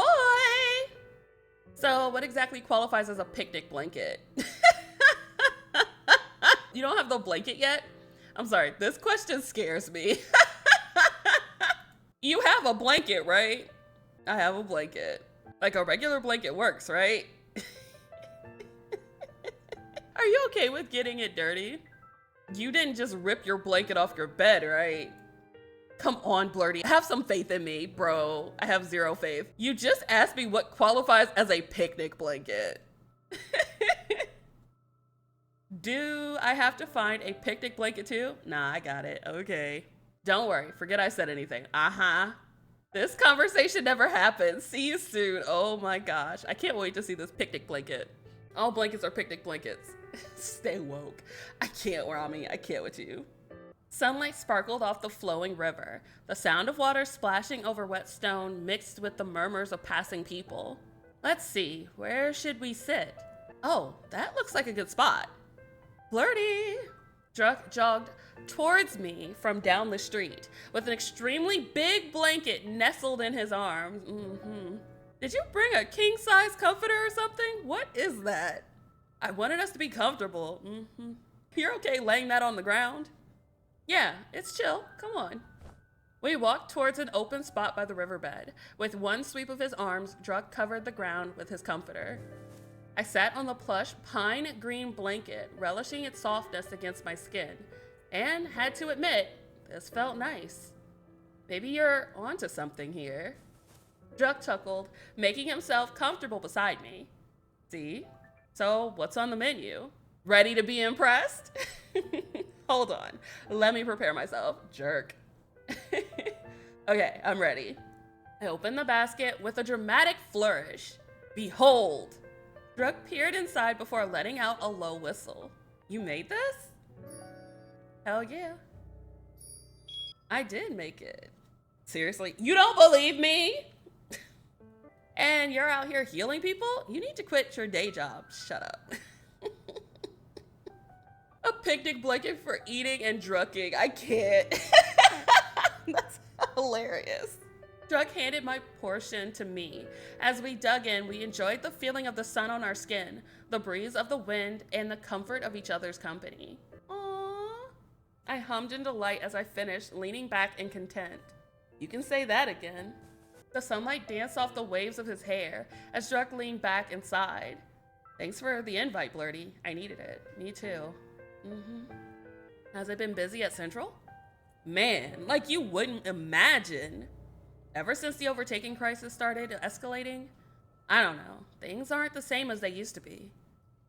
So what exactly qualifies as a picnic blanket? You don't have the blanket yet? I'm sorry, this question scares me. You have a blanket, right? I have a blanket. Like a regular blanket works, right? Are you okay with getting it dirty? You didn't just rip your blanket off your bed, right? Come on, Blurty. Have some faith in me, bro. I have zero faith. You just asked me what qualifies as a picnic blanket. Do I have to find a picnic blanket too? Nah, I got it. Okay. Don't worry. Forget I said anything. This conversation never happened. See you soon. Oh my gosh. I can't wait to see this picnic blanket. All blankets are picnic blankets. Stay woke. I can't, Rami. I can't with you. Sunlight sparkled off the flowing river. The sound of water splashing over wet stone mixed with the murmurs of passing people. Let's see. Where should we sit? Oh, that looks like a good spot. Flirty! Druk jogged towards me from down the street with an extremely big blanket nestled in his arms. Did you bring a king-size comforter or something? What is that? I wanted us to be comfortable. You're okay laying that on the ground? Yeah, it's chill. Come on. We walked towards an open spot by the riverbed. With one sweep of his arms, Druk covered the ground with his comforter. I sat on the plush pine green blanket, relishing its softness against my skin, and had to admit, this felt nice. Maybe you're onto something here. Druk chuckled, making himself comfortable beside me. See? So what's on the menu? Ready to be impressed? Hold on, let me prepare myself. Jerk. Okay, I'm ready. I opened the basket with a dramatic flourish. Behold! Druk peered inside before letting out a low whistle. You made this? Hell yeah. I did make it. Seriously, you don't believe me? And you're out here healing people? You need to quit your day job. Shut up. A picnic blanket for eating and drucking. I can't. That's hilarious. Druk handed my portion to me. As we dug in, we enjoyed the feeling of the sun on our skin, the breeze of the wind, and the comfort of each other's company. Aww. I hummed in delight as I finished, leaning back in content. You can say that again. The sunlight danced off the waves of his hair as Druk leaned back and sighed. Thanks for the invite, Blurty. I needed it. Me too. Has it been busy at Central? Man, like you wouldn't imagine. Ever since the overtaking crisis started escalating, I don't know, things aren't the same as they used to be.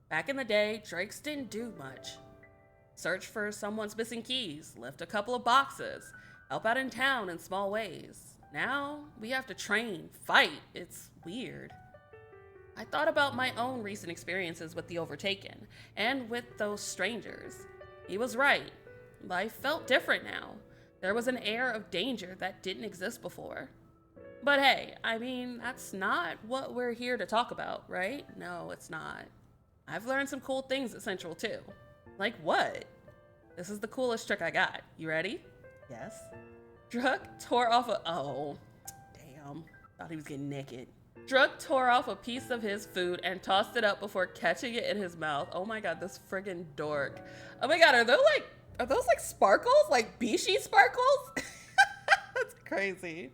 Back in the day, Drakes didn't do much. Search for someone's missing keys, lift a couple of boxes, help out in town in small ways. Now, we have to train, fight, it's weird. I thought about my own recent experiences with the Overtaken, and with those strangers. He was right. Life felt different now. There was an air of danger that didn't exist before. But hey, I mean, that's not what we're here to talk about, right? No, it's not. I've learned some cool things at Central too. Like what? This is the coolest trick I got. You ready? Yes. Druk tore off oh, damn. Thought he was getting naked. Druk tore off a piece of his food and tossed it up before catching it in his mouth. Oh my god, this friggin' dork. Oh my god, are those like sparkles? Like Bishi sparkles? That's crazy.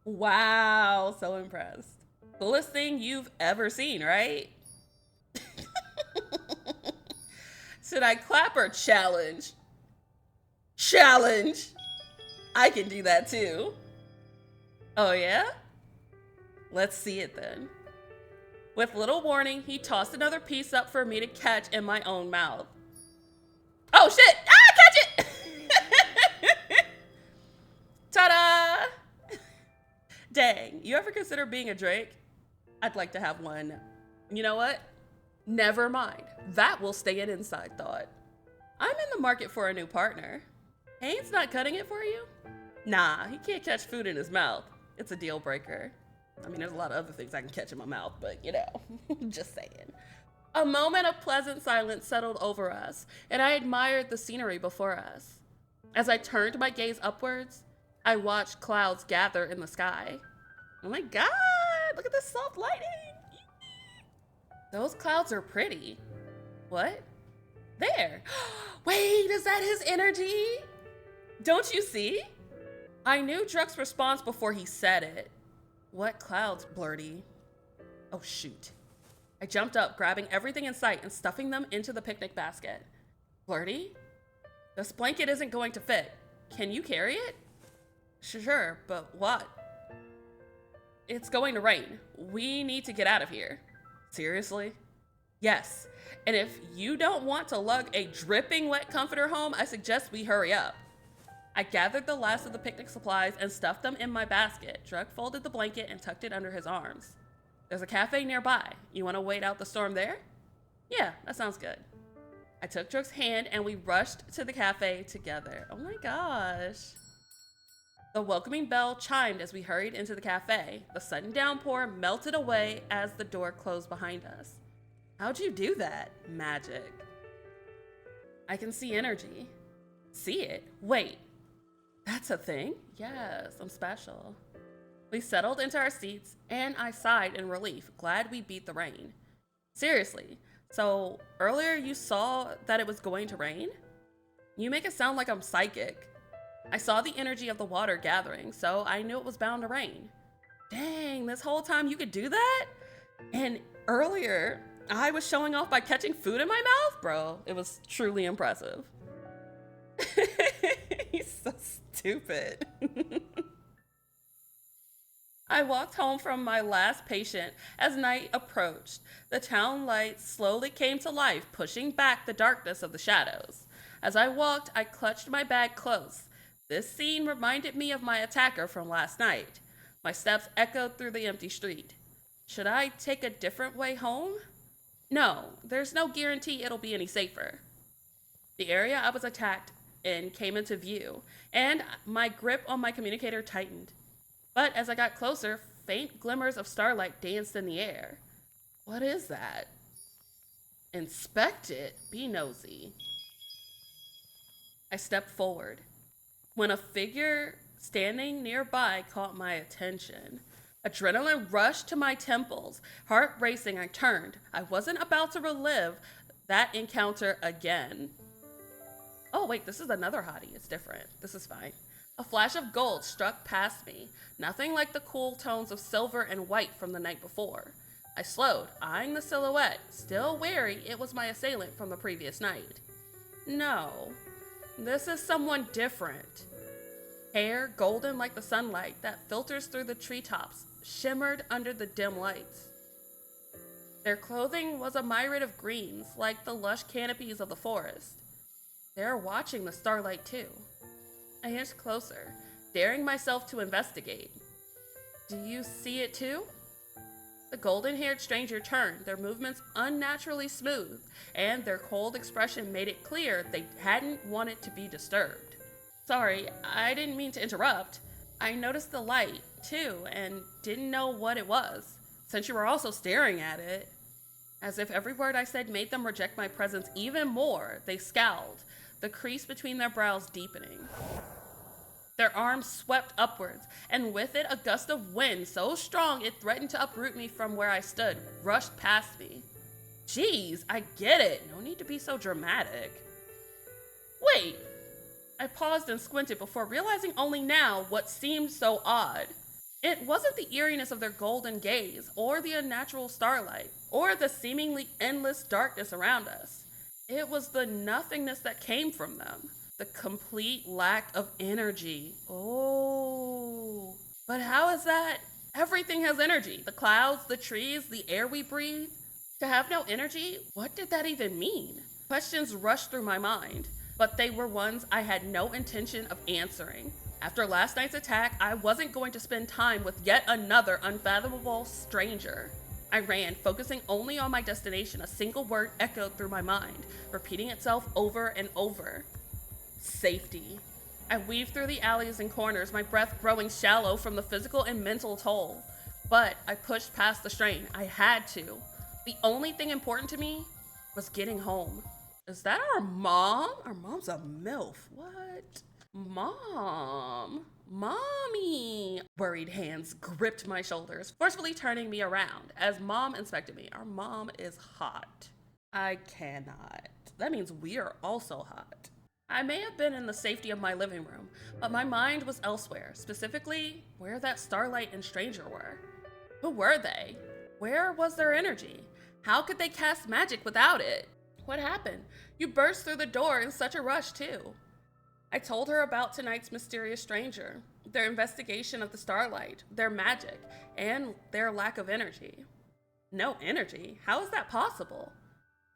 Wow, so impressed. Coolest thing you've ever seen, right? Should I clap or challenge? Challenge! I can do that too. Oh yeah? Let's see it then. With little warning, he tossed another piece up for me to catch in my own mouth. Oh shit! Ah, catch it! Ta-da! Dang, you ever consider being a Drake? I'd like to have one. You know what? Never mind. That will stay an inside thought. I'm in the market for a new partner. Kayn's not cutting it for you? Nah, he can't catch food in his mouth. It's a deal breaker. I mean, there's a lot of other things I can catch in my mouth, but you know, just saying. A moment of pleasant silence settled over us, and I admired the scenery before us. As I turned my gaze upwards, I watched clouds gather in the sky. Oh my god, look at this soft lighting. Those clouds are pretty. What? There. Wait, is that his energy? Don't you see? I knew Druk's response before he said it. What clouds, Blurty? Oh shoot. I jumped up, grabbing everything in sight and stuffing them into the picnic basket. Blurty? This blanket isn't going to fit. Can you carry it? Sure, but what? It's going to rain. We need to get out of here. Seriously? Yes. And if you don't want to lug a dripping wet comforter home, I suggest we hurry up. I gathered the last of the picnic supplies and stuffed them in my basket. Druk folded the blanket and tucked it under his arms. There's a cafe nearby. You want to wait out the storm there? Yeah, that sounds good. I took Druk's hand and we rushed to the cafe together. Oh my gosh. The welcoming bell chimed as we hurried into the cafe. The sudden downpour melted away as the door closed behind us. How'd you do that? Magic. I can see energy. See it? Wait. That's a thing? Yes, I'm special. We settled into our seats, and I sighed in relief, glad we beat the rain. Seriously, so earlier you saw that it was going to rain? You make it sound like I'm psychic. I saw the energy of the water gathering, so I knew it was bound to rain. Dang, this whole time you could do that? And earlier, I was showing off by catching food in my mouth? Bro, it was truly impressive. He's so stupid. I walked home from my last patient as night approached. The town lights slowly came to life, pushing back the darkness of the shadows. As I walked, I clutched my bag close. This scene reminded me of my attacker from last night. My steps echoed through the empty street. Should I take a different way home? No, there's no guarantee it'll be any safer. The area I was attacked in came into view, and my grip on my communicator tightened. But as I got closer, faint glimmers of starlight danced in the air. What is that? Inspect it. Be nosy. I stepped forward when a figure standing nearby caught my attention. Adrenaline rushed to my temples. Heart racing, I turned. I wasn't about to relive that encounter again. Oh, wait, this is another hottie. It's different. This is fine. A flash of gold struck past me, nothing like the cool tones of silver and white from the night before. I slowed, eyeing the silhouette, still wary it was my assailant from the previous night. No, this is someone different. Hair golden like the sunlight that filters through the treetops, shimmered under the dim lights. Their clothing was a myriad of greens, like the lush canopies of the forest. They're watching the starlight too. I inched closer, daring myself to investigate. Do you see it too? The golden-haired stranger turned, their movements unnaturally smooth, and their cold expression made it clear they hadn't wanted to be disturbed. Sorry, I didn't mean to interrupt. I noticed the light, too, and didn't know what it was, since you were also staring at it. As if every word I said made them reject my presence even more, they scowled, the crease between their brows deepening. Their arms swept upwards, and with it a gust of wind so strong it threatened to uproot me from where I stood, rushed past me. Jeez, I get it. No need to be so dramatic. Wait! I paused and squinted before realizing only now what seemed so odd. It wasn't the eeriness of their golden gaze, or the unnatural starlight, or the seemingly endless darkness around us. It was the nothingness that came from them. The complete lack of energy. Oh. But how is that? Everything has energy. The clouds, the trees, the air we breathe. To have no energy? What did that even mean? Questions rushed through my mind, but they were ones I had no intention of answering. After last night's attack, I wasn't going to spend time with yet another unfathomable stranger. I ran, focusing only on my destination. A single word echoed through my mind, repeating itself over and over. Safety. I weaved through the alleys and corners, my breath growing shallow from the physical and mental toll. But I pushed past the strain. I had to. The only thing important to me was getting home. Is that our mom? Our mom's a MILF. What? Mom. Mommy. Worried hands gripped my shoulders, forcefully turning me around as mom inspected me. Our mom is hot. I cannot. That means we are also hot. I may have been in the safety of my living room, but my mind was elsewhere, specifically where that Starlight and Stranger were. Who were they? Where was their energy? How could they cast magic without it? What happened? You burst through the door in such a rush, too. I told her about tonight's mysterious stranger, their investigation of the Starlight, their magic, and their lack of energy. No energy? How is that possible?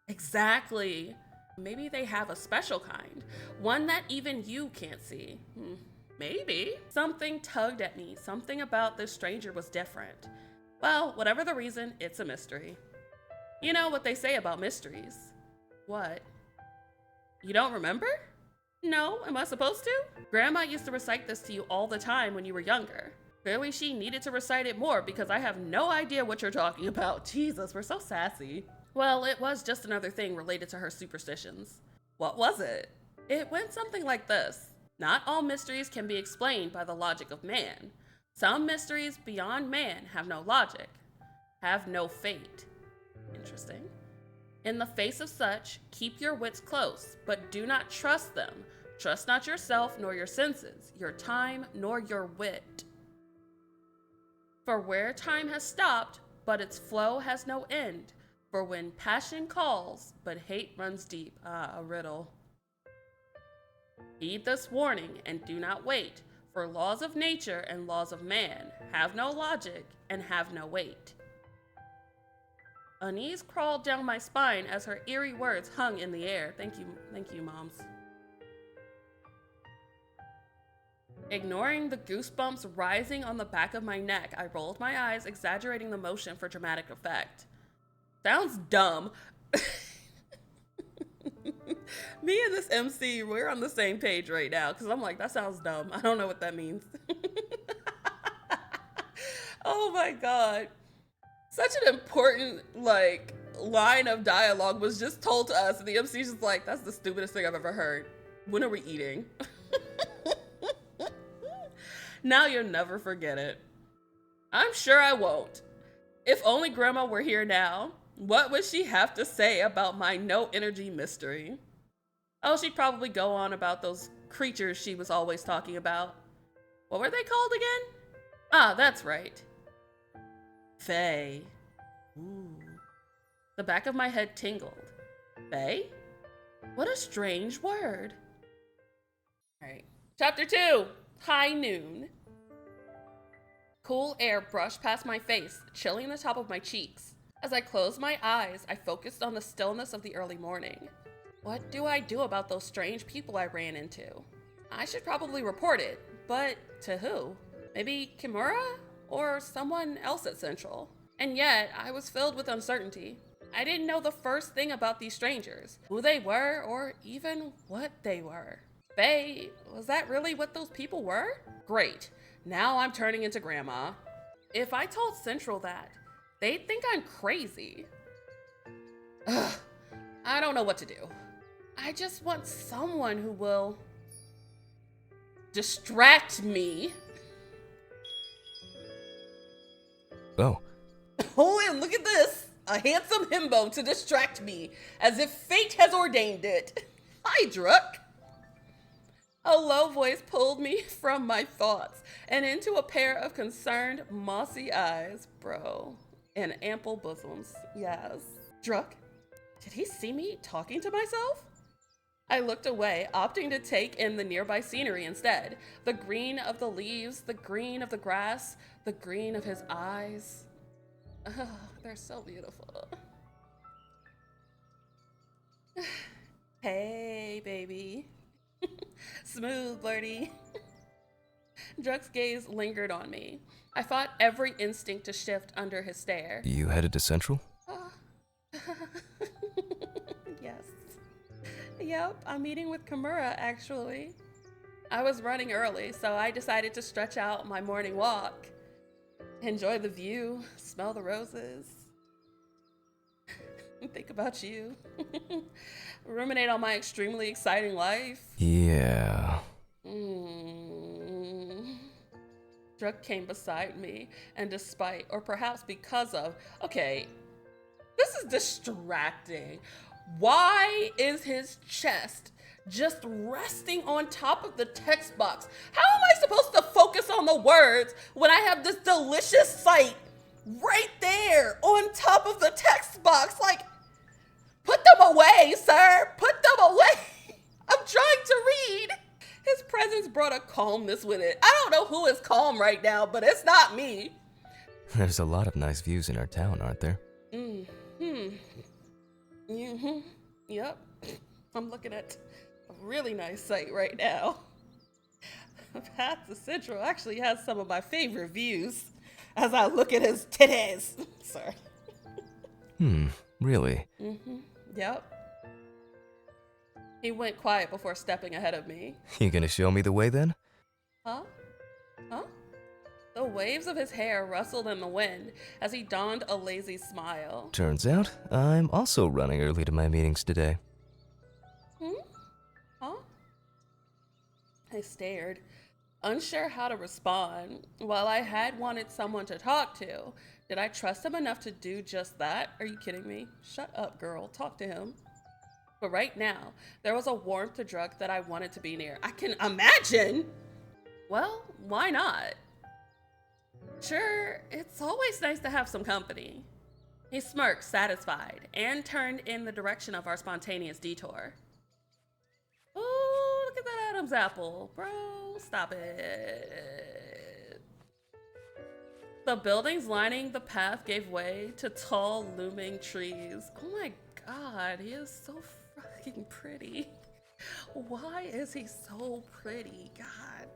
Exactly. Maybe they have a special kind, one that even you can't see. Maybe. Something tugged at me. Something about this stranger was different. Well, whatever the reason, it's a mystery. You know what they say about mysteries. What? You don't remember? No, am I supposed to? Grandma used to recite this to you all the time when you were younger. Clearly she needed to recite it more because I have no idea what you're talking about. Jesus, we're so sassy. Well, it was just another thing related to her superstitions. What was it? It went something like this. Not all mysteries can be explained by the logic of man. Some mysteries beyond man have no logic, have no fate. Interesting. In the face of such, keep your wits close, but do not trust them. Trust not yourself nor your senses, your time nor your wit. For where time has stopped, but its flow has no end. For when passion calls, but hate runs deep. A riddle. Heed this warning and do not wait, for laws of nature and laws of man have no logic and have no weight. Unease crawled down my spine as her eerie words hung in the air. Thank you, moms. Ignoring the goosebumps rising on the back of my neck, I rolled my eyes, exaggerating the motion for dramatic effect. Sounds dumb. Me and this MC, we're on the same page right now, because I'm like, that sounds dumb. I don't know what that means. Oh my God. Such an important, line of dialogue was just told to us, and the MC's just like, that's the stupidest thing I've ever heard. When are we eating? Now you'll never forget it. I'm sure I won't. If only Grandma were here now, what would she have to say about my no energy mystery? Oh, she'd probably go on about those creatures she was always talking about. What were they called again? Ah, that's right. Fae. Ooh. The back of my head tingled. Fae? What a strange word. All right. Chapter 2, High Noon. Cool air brushed past my face, chilling the top of my cheeks. As I closed my eyes, I focused on the stillness of the early morning. What do I do about those strange people I ran into? I should probably report it, but to who? Maybe Kimura? Or someone else at Central? And yet, I was filled with uncertainty. I didn't know the first thing about these strangers, who they were, or even what they were. Faye, was that really what those people were? Great, now I'm turning into Grandma. If I told Central that, they'd think I'm crazy. Ugh, I don't know what to do. I just want someone who will distract me.
Oh.
Oh, and look at this. A handsome himbo to distract me, as if fate has ordained it. Hi, Druk. A low voice pulled me from my thoughts and into a pair of concerned, mossy eyes, bro, and ample bosoms. Yes. Druk, did he see me talking to myself? I looked away, opting to take in the nearby scenery instead. The green of the leaves, the green of the grass, the green of his eyes. Oh, they're so beautiful. Hey, baby. Smooth, Blurty. Druk's gaze lingered on me. I fought every instinct to shift under his stare.
You headed to Central?
Yes. Yep, I'm meeting with Kimura, actually. I was running early, so I decided to stretch out my morning walk. Enjoy the view, smell the roses. Think about you. Ruminate on my extremely exciting life.
Yeah.
Druk came beside me, and despite, or perhaps because of, okay, this is distracting. Why is his chest just resting on top of the text box? How am I supposed to focus on the words when I have this delicious sight right there on top of the text box? Like, put them away, sir. Put them away. I'm trying to read. His presence brought a calmness with it. I don't know who is calm right now, but it's not me.
There's a lot of nice views in our town, aren't there?
Yep. I'm looking at a really nice site right now. Path to Central actually has some of my favorite views as I look at his titties. Sorry.
Really?
Yep. He went quiet before stepping ahead of me.
You gonna show me the way then?
Huh? The waves of his hair rustled in the wind as he donned a lazy smile.
Turns out, I'm also running early to my meetings today.
Huh? I stared, unsure how to respond. While I had wanted someone to talk to, did I trust him enough to do just that? Are you kidding me? Shut up, girl. Talk to him. But right now, there was a warmth to Druk that I wanted to be near. I can imagine! Well, why not? Sure, it's always nice to have some company. He smirked, satisfied, and turned in the direction of our spontaneous detour. Oh, look at that Adam's apple. Bro, stop it. The buildings lining the path gave way to tall, looming trees. Oh my god, he is so fucking pretty. Why is he so pretty? God.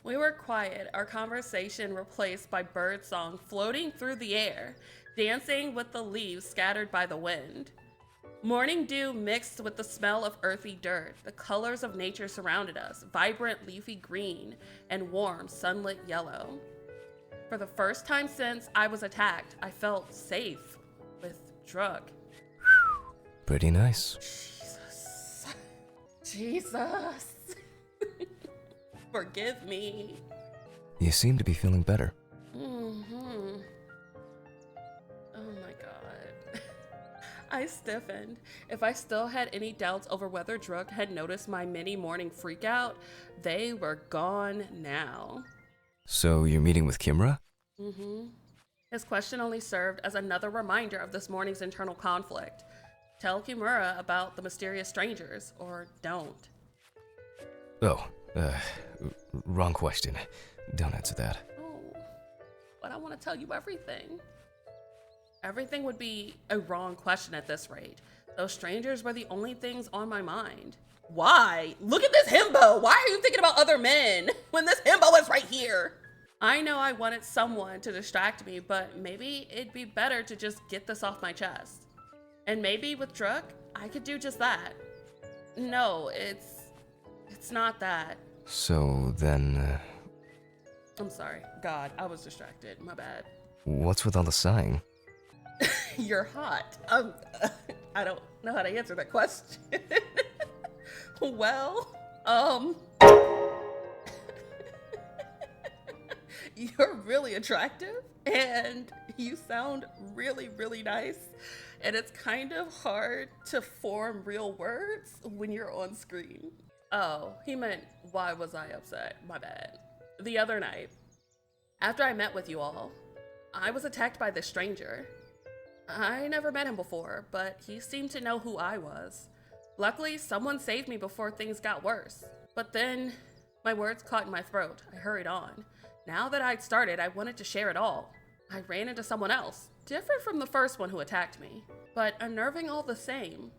We were quiet, our conversation replaced by birdsong floating through the air, dancing with the leaves scattered by the wind. Morning dew mixed with the smell of earthy dirt. The colors of nature surrounded us, vibrant leafy green and warm sunlit yellow. For the first time since I was attacked, I felt safe with Druk.
Pretty nice.
Jesus. Forgive me.
You seem to be feeling better.
Oh my god. I stiffened. If I still had any doubts over whether Druk had noticed my mini morning freakout, they were gone now.
So you're meeting with Kimura?
His question only served as another reminder of this morning's internal conflict. Tell Kimura about the mysterious strangers, or don't.
Oh, wrong question. Don't answer that.
Oh, but I want to tell you everything. Everything would be a wrong question at this rate. Those strangers were the only things on my mind. Why? Look at this himbo! Why are you thinking about other men when this himbo is right here? I know I wanted someone to distract me, but maybe it'd be better to just get this off my chest. And maybe with Druk, I could do just that. No, it's not that.
So then,
I'm sorry. God, I was distracted. My bad.
what's with all the sighing?
You're hot. I don't know how to answer that question. Well, you're really attractive and you sound really, really nice. And it's kind of hard to form real words when you're on screen. Oh, he meant, why was I upset? My bad. The other night, after I met with you all, I was attacked by this stranger. I never met him before, but he seemed to know who I was. Luckily, someone saved me before things got worse. But then, my words caught in my throat. I hurried on. Now that I'd started, I wanted to share it all. I ran into someone else, different from the first one who attacked me, but unnerving all the same.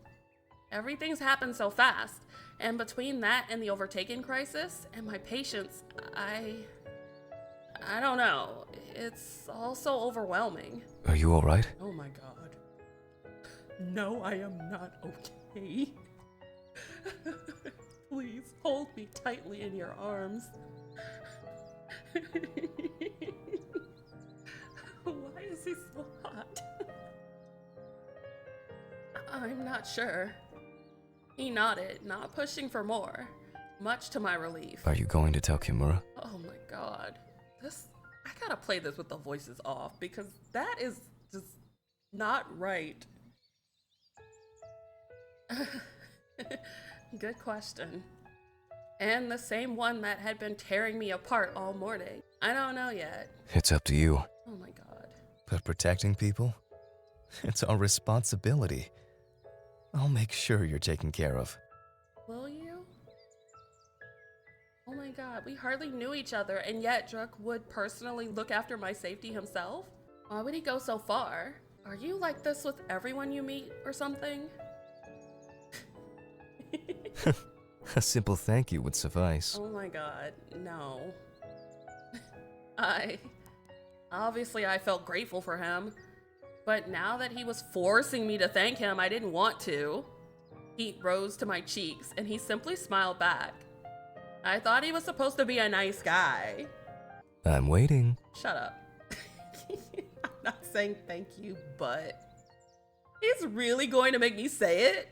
Everything's happened so fast, and between that and the overtaken crisis and my patience, I don't know. It's all so overwhelming.
Are you alright?
Oh my god. No, I am not okay. Please hold me tightly in your arms. Why is he so hot? I'm not sure. He nodded, not pushing for more, much to my relief.
Are you going to tell Kimura?
Oh my god. I gotta play this with the voices off because that is just not right. Good question. And the same one that had been tearing me apart all morning. I don't know yet.
It's up to you.
Oh my god.
But protecting people? It's our responsibility. I'll make sure you're taken care of.
Will you? Oh my god, we hardly knew each other, and yet Druk would personally look after my safety himself? Why would he go so far? Are you like this with everyone you meet or something?
A simple thank you would suffice.
Oh my god, no. Obviously I felt grateful for him, but now that he was forcing me to thank him, I didn't want to. Heat rose to my cheeks and he simply smiled back. I thought he was supposed to be a nice guy.
I'm waiting.
Shut up. I'm not saying thank you, but he's really going to make me say it?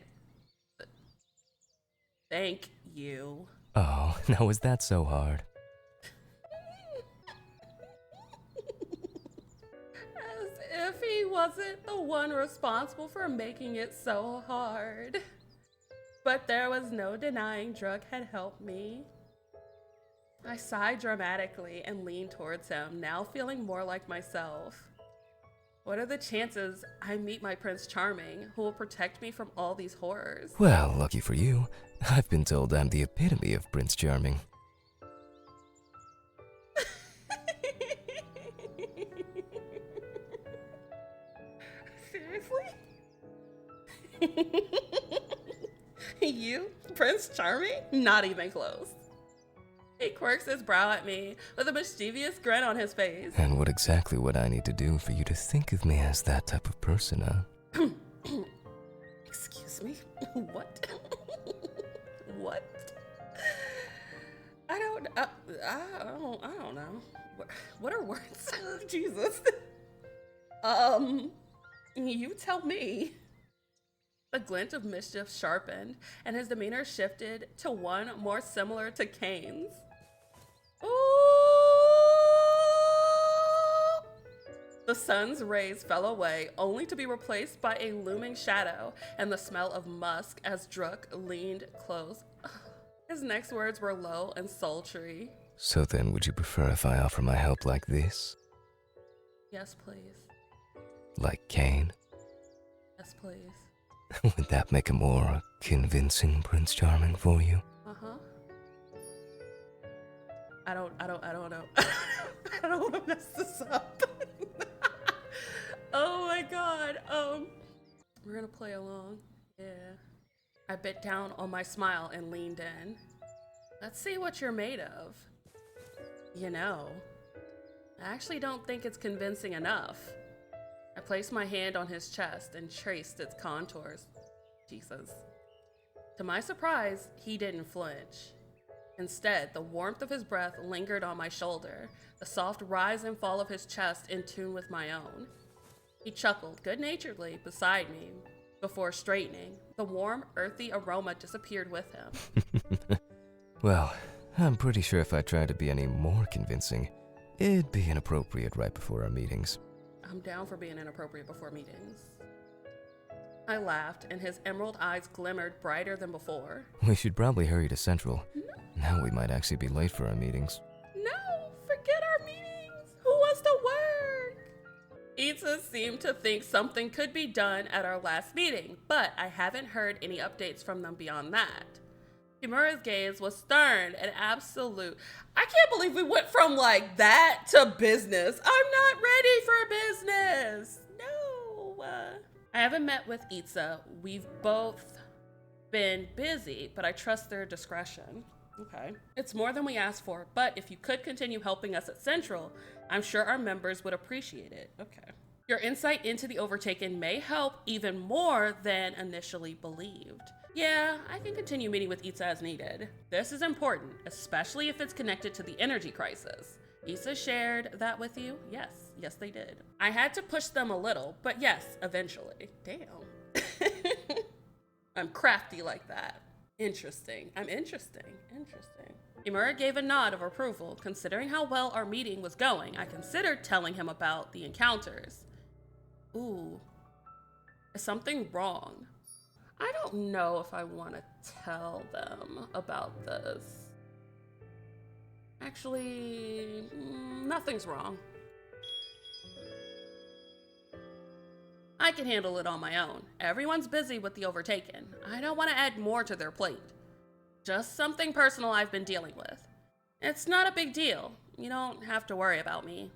Thank you.
Oh, now is that so hard?
As if he wasn't the one responsible for making it so hard. But there was no denying Druk had helped me. I sighed dramatically and leaned towards him, now feeling more like myself. What are the chances I meet my Prince Charming, who will protect me from all these horrors?
Well, lucky for you. I've been told I'm the epitome of Prince Charming.
Seriously? You, Prince Charming? Not even close. He quirks his brow at me with a mischievous grin on his face.
And what exactly would I need to do for you to think of me as that type of person, huh?
Excuse me? What? What? I don't know. What are words? Jesus. You tell me. The glint of mischief sharpened, and his demeanor shifted to one more similar to Kayn's. Ooh! The sun's rays fell away, only to be replaced by a looming shadow and the smell of musk as Druk leaned close. His next words were low and sultry.
So then, would you prefer if I offer my help like this?
Yes, please.
Like Kayn?
Yes, please.
Would that make a more convincing Prince Charming for you?
Uh-huh. I don't know. I don't want to mess this up. Oh my god. We're gonna play along. Yeah. I bit down on my smile and leaned in. Let's see what you're made of. You know, I actually don't think it's convincing enough. I placed my hand on his chest and traced its contours. Jesus. To my surprise, he didn't flinch. Instead, the warmth of his breath lingered on my shoulder, the soft rise and fall of his chest in tune with my own. He chuckled good-naturedly beside me before straightening. The warm, earthy aroma disappeared with him.
Well, I'm pretty sure if I tried to be any more convincing, it'd be inappropriate right before our meetings.
I'm down for being inappropriate before meetings. I laughed, and his emerald eyes glimmered brighter than before.
We should probably hurry to Central. Now we might actually be late for our meetings.
No, forget our meetings. Who wants to work? Etza seemed to think something could be done at our last meeting, but I haven't heard any updates from them beyond that. Kimura's gaze was stern and absolute. I can't believe we went from like that to business. I'm not ready for business. No. I haven't met with Etza. We've both been busy, but I trust their discretion. Okay. It's more than we asked for, but if you could continue helping us at Central, I'm sure our members would appreciate it. Okay. Your insight into the Overtaken may help even more than initially believed. Yeah, I can continue meeting with Etza as needed. This is important, especially if it's connected to the energy crisis. Etza shared that with you? Yes, they did. I had to push them a little, but yes, eventually. Damn. I'm crafty like that. Interesting. I'm interesting. Interesting. Kimura gave a nod of approval. Considering how well our meeting was going, I considered telling him about the encounters. Ooh. Is something wrong? I don't know if I want to tell them about this. Actually, nothing's wrong. I can handle it on my own. Everyone's busy with the Overtaken. I don't want to add more to their plate. Just something personal I've been dealing with. It's not a big deal. You don't have to worry about me.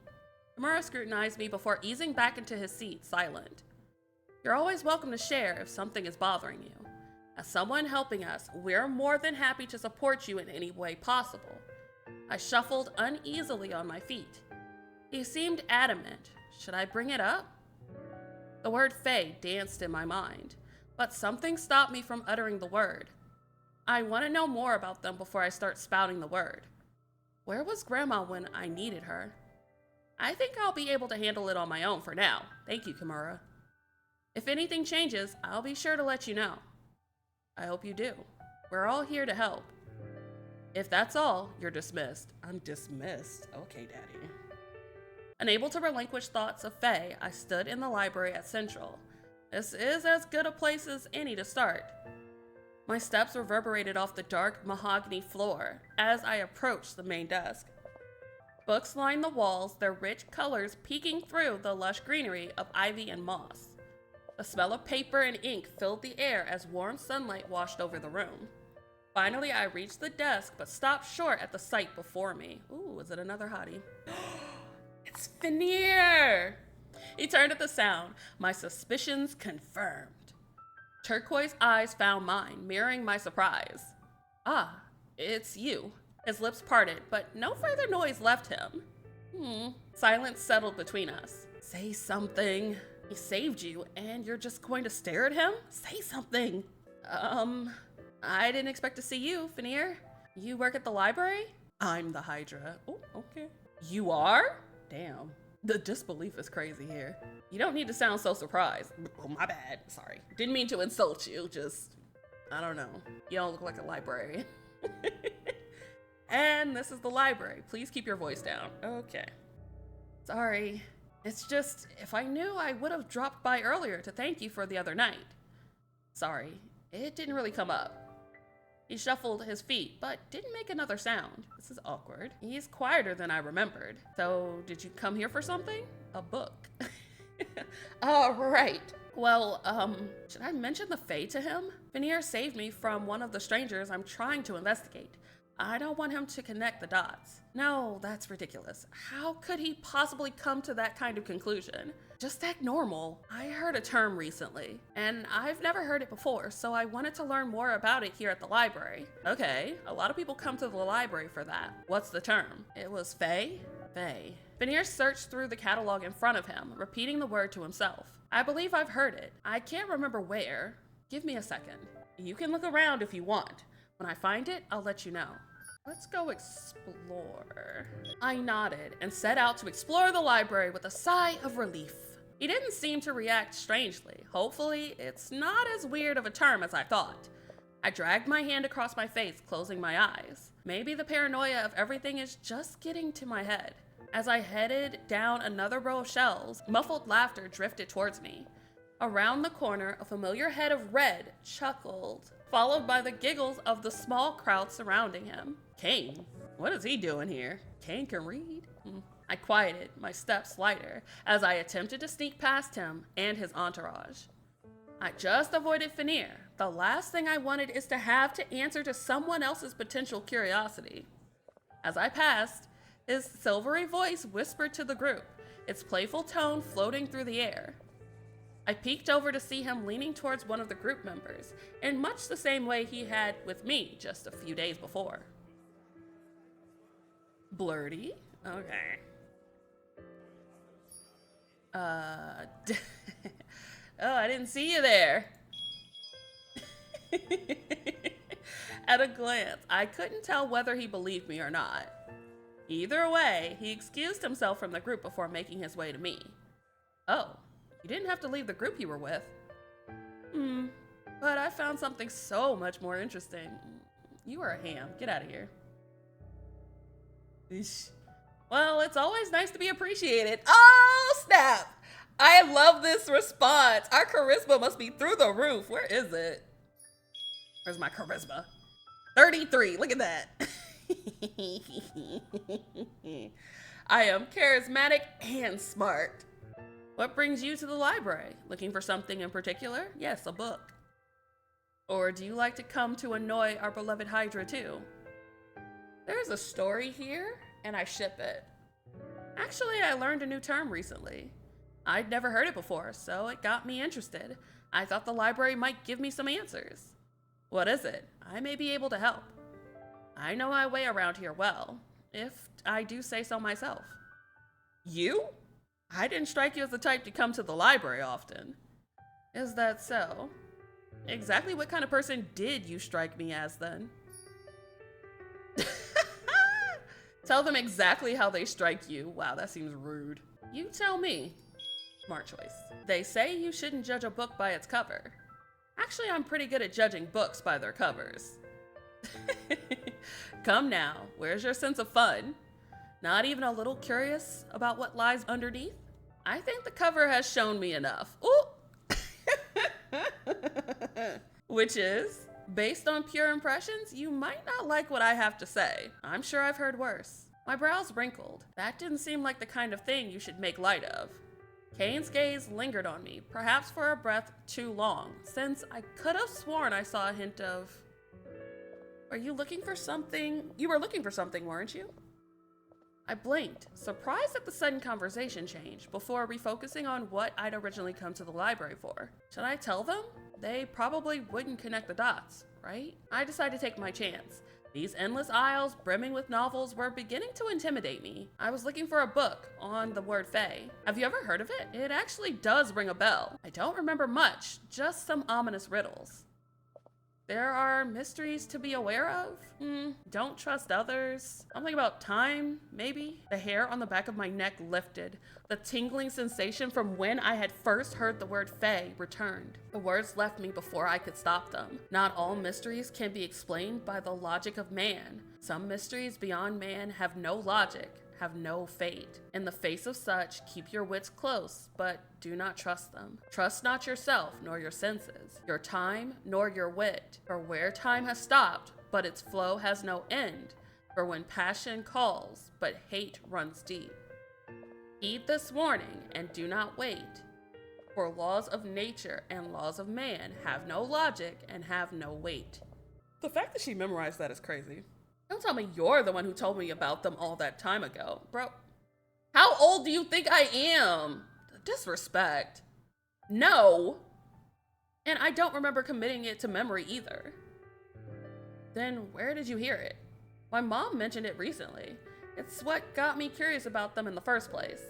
Kimura scrutinized me before easing back into his seat, silent. You're always welcome to share if something is bothering you. As someone helping us, we're more than happy to support you in any way possible. I shuffled uneasily on my feet. He seemed adamant. Should I bring it up? The word Fae danced in my mind, but something stopped me from uttering the word. I want to know more about them before I start spouting the word. Where was Grandma when I needed her? I think I'll be able to handle it on my own for now. Thank you, Kimura. If anything changes, I'll be sure to let you know. I hope you do. We're all here to help. If that's all, you're dismissed. I'm dismissed. Okay, Daddy. Unable to relinquish thoughts of Faye, I stood in the library at Central. This is as good a place as any to start. My steps reverberated off the dark mahogany floor as I approached the main desk. Books lined the walls, their rich colors peeking through the lush greenery of ivy and moss. The smell of paper and ink filled the air as warm sunlight washed over the room. Finally, I reached the desk, but stopped short at the sight before me. Ooh, is it another hottie? It's Fenir! He turned at the sound, my suspicions confirmed. Turquoise eyes found mine, mirroring my surprise. Ah, it's you. His lips parted, but no further noise left him. Silence settled between us. Say something. He saved you, and you're just going to stare at him? Say something. I didn't expect to see you, Fenir. You work at the library? I'm the Hydra. Oh, okay. You are? Damn. The disbelief is crazy here. You don't need to sound so surprised. Oh, my bad. Sorry. Didn't mean to insult you. Just, I don't know. You don't look like a librarian. And this is the library. Please keep your voice down. Okay. Sorry. It's just, if I knew, I would have dropped by earlier to thank you for the other night. Sorry. It didn't really come up. He shuffled his feet, but didn't make another sound. This is awkward. He's quieter than I remembered. So, did you come here for something? A book. Oh, right. Well, should I mention the Fae to him? Fenir saved me from one of the strangers I'm trying to investigate. I don't want him to connect the dots. No, that's ridiculous. How could he possibly come to that kind of conclusion? Just act normal. I heard a term recently, and I've never heard it before, so I wanted to learn more about it here at the library. Okay, a lot of people come to the library for that. What's the term? It was Fae? Fae. Fenir searched through the catalog in front of him, repeating the word to himself. I believe I've heard it. I can't remember where. Give me a second. You can look around if you want. When I find it, I'll let you know. Let's go explore. I nodded and set out to explore the library with a sigh of relief. He didn't seem to react strangely. Hopefully, it's not as weird of a term as I thought. I dragged my hand across my face, closing my eyes. Maybe the paranoia of everything is just getting to my head. As I headed down another row of shelves, muffled laughter drifted towards me. Around the corner, a familiar head of red chuckled, followed by the giggles of the small crowd surrounding him. Kayn? What is he doing here? Kayn can read? I quieted, my steps lighter, as I attempted to sneak past him and his entourage. I just avoided Fenir. The last thing I wanted is to have to answer to someone else's potential curiosity. As I passed, his silvery voice whispered to the group, its playful tone floating through the air. I peeked over to see him leaning towards one of the group members, in much the same way he had with me just a few days before. Blurty? Okay. Oh, I didn't see you there. At a glance, I couldn't tell whether he believed me or not. Either way, he excused himself from the group before making his way to me. Oh, you didn't have to leave the group you were with. But I found something so much more interesting. You are a ham. Get out of here. Eesh. Well, it's always nice to be appreciated. Oh, snap! I love this response. Our charisma must be through the roof. Where is it? Where's my charisma? 33. Look at that. I am charismatic and smart. What brings you to the library? Looking for something in particular? Yes, a book. Or do you like to come to annoy our beloved Hydra too? There's a story here, and I ship it. Actually, I learned a new term recently. I'd never heard it before, so it got me interested. I thought the library might give me some answers. What is it? I may be able to help. I know my way around here well, if I do say so myself. You? I didn't strike you as the type to come to the library often. Is that so? Exactly what kind of person did you strike me as then? Tell them exactly how they strike you. Wow, that seems rude. You tell me. Smart choice. They say you shouldn't judge a book by its cover. Actually, I'm pretty good at judging books by their covers. Come now, where's your sense of fun? Not even a little curious about what lies underneath? I think the cover has shown me enough. Ooh! Which is, based on pure impressions, you might not like what I have to say. I'm sure I've heard worse. My brows wrinkled. That didn't seem like the kind of thing you should make light of. Kayn's gaze lingered on me, perhaps for a breath too long, since I could have sworn I saw a hint of... Are you looking for something? You were looking for something, weren't you? I blinked, surprised at the sudden conversation change, before refocusing on what I'd originally come to the library for. Should I tell them? They probably wouldn't connect the dots, right? I decided to take my chance. These endless aisles brimming with novels were beginning to intimidate me. I was looking for a book on the word fae. Have you ever heard of it? It actually does ring a bell. I don't remember much, just some ominous riddles. There are mysteries to be aware of? Don't trust others. Something about time, maybe? The hair on the back of my neck lifted. The tingling sensation from when I had first heard the word fae returned. The words left me before I could stop them. Not all mysteries can be explained by the logic of man. Some mysteries beyond man have no logic, have no fate. In the face of such, keep your wits close, but do not trust them. Trust not yourself, nor your senses, your time, nor your wit. For where time has stopped, but its flow has no end. For when passion calls, but hate runs deep. Heed this warning, and do not wait. For laws of nature and laws of man have no logic and have no weight. The fact that she memorized that is crazy. Don't tell me you're the one who told me about them all that time ago. Bro, how old do you think I am? Disrespect. No. And I don't remember committing it to memory either. Then where did you hear it? My mom mentioned it recently. It's what got me curious about them in the first place.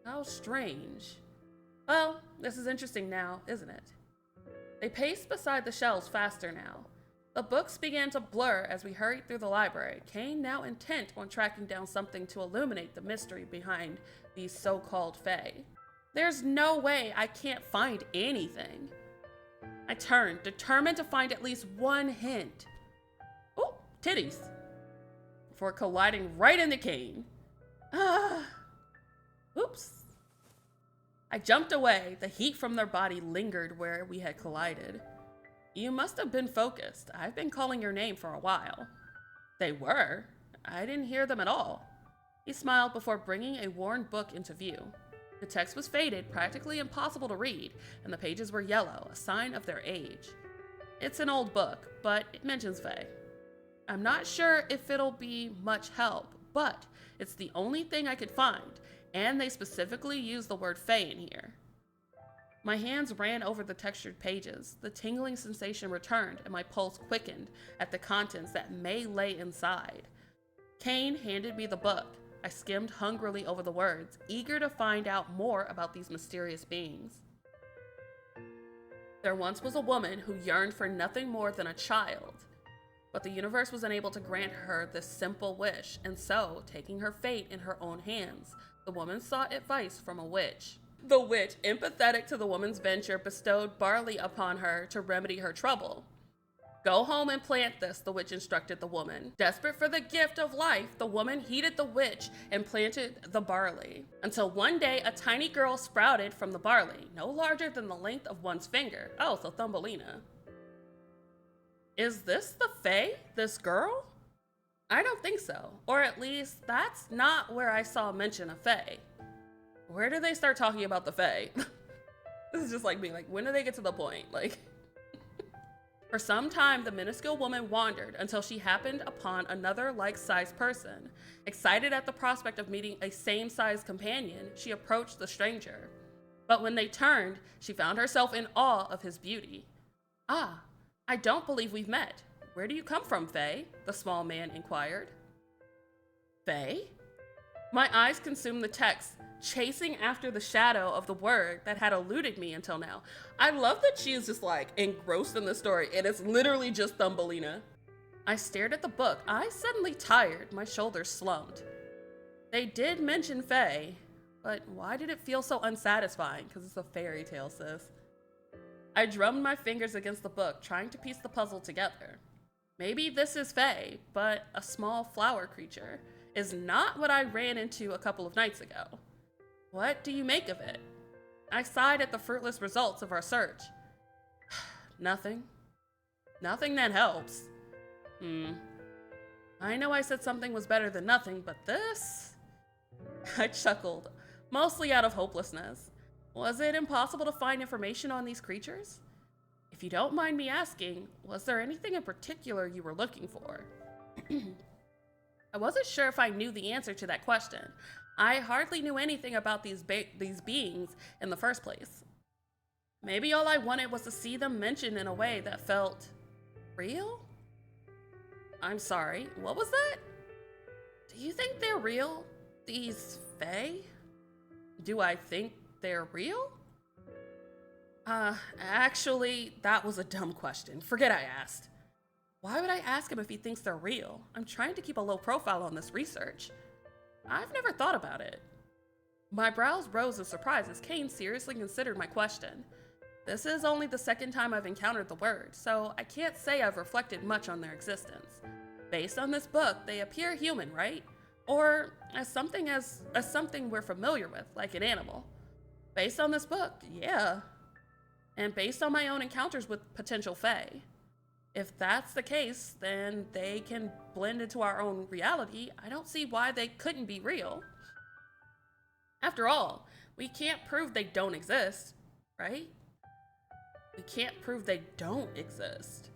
How strange. Well, this is interesting now, isn't it? They paced beside the shelves faster now. The books began to blur as we hurried through the library, Kayn now intent on tracking down something to illuminate the mystery behind these so-called fae. There's no way I can't find anything. I turned, determined to find at least one hint. Oh, titties. Before colliding right into Kayn. Oops. I jumped away. The heat from their body lingered where we had collided. You must have been focused. I've been calling your name for a while. They were. I didn't hear them at all. He smiled before bringing a worn book into view. The text was faded, practically impossible to read, and the pages were yellow, a sign of their age. It's an old book, but it mentions fae. I'm not sure if it'll be much help, but it's the only thing I could find, and they specifically use the word fae in here. My hands ran over the textured pages. The tingling sensation returned, and my pulse quickened at the contents that may lay inside. Kayn handed me the book. I skimmed hungrily over the words, eager to find out more about these mysterious beings. There once was a woman who yearned for nothing more than a child, but the universe was unable to grant her this simple wish, and so, taking her fate in her own hands, the woman sought advice from a witch. The witch, empathetic to the woman's venture, bestowed barley upon her to remedy her trouble. Go home and plant this, the witch instructed the woman. Desperate for the gift of life, the woman heeded the witch and planted the barley. Until one day, a tiny girl sprouted from the barley, no larger than the length of one's finger. Oh, so Thumbelina. Is this the Fae? This girl? I don't think so. Or at least, that's not where I saw mention of Fae. Where do they start talking about the Fae? This is just like being like, when do they get to the point? Like, for some time, the minuscule woman wandered until she happened upon another like-sized person. Excited at the prospect of meeting a same-sized companion, she approached the stranger. But when they turned, she found herself in awe of his beauty. Ah, I don't believe we've met. Where do you come from, Fae? The small man inquired. Fae? My eyes consumed the text, chasing after the shadow of the word that had eluded me until now. I love that she is just like engrossed in the story and it's literally just Thumbelina. I stared at the book, eyes suddenly tired, my shoulders slumped. They did mention Fae, but why did it feel so unsatisfying? Because it's a fairy tale, sis. I drummed my fingers against the book, trying to piece the puzzle together. Maybe this is Fae, but a small flower creature is not what I ran into a couple of nights ago. What do you make of it? I sighed at the fruitless results of our search. Nothing. Nothing that helps. I know I said something was better than nothing, but this? I chuckled, mostly out of hopelessness. Was it impossible to find information on these creatures? If you don't mind me asking, was there anything in particular you were looking for? I wasn't sure if I knew the answer to that question. I hardly knew anything about these beings in the first place. Maybe all I wanted was to see them mentioned in a way that felt real? I'm sorry, what was that? Do you think they're real? These Fae? Do I think they're real? Actually, that was a dumb question. Forget I asked. Why would I ask him if he thinks they're real? I'm trying to keep a low profile on this research. I've never thought about it. My brows rose in surprise as Kayn seriously considered my question. This is only the second time I've encountered the word, so I can't say I've reflected much on their existence. Based on this book, they appear human, right? Or as something we're familiar with, like an animal. Based on this book, yeah. And based on my own encounters with potential Fae. If that's the case, then they can blend into our own reality. I don't see why they couldn't be real. After all, we can't prove they don't exist, right? We can't prove they don't exist.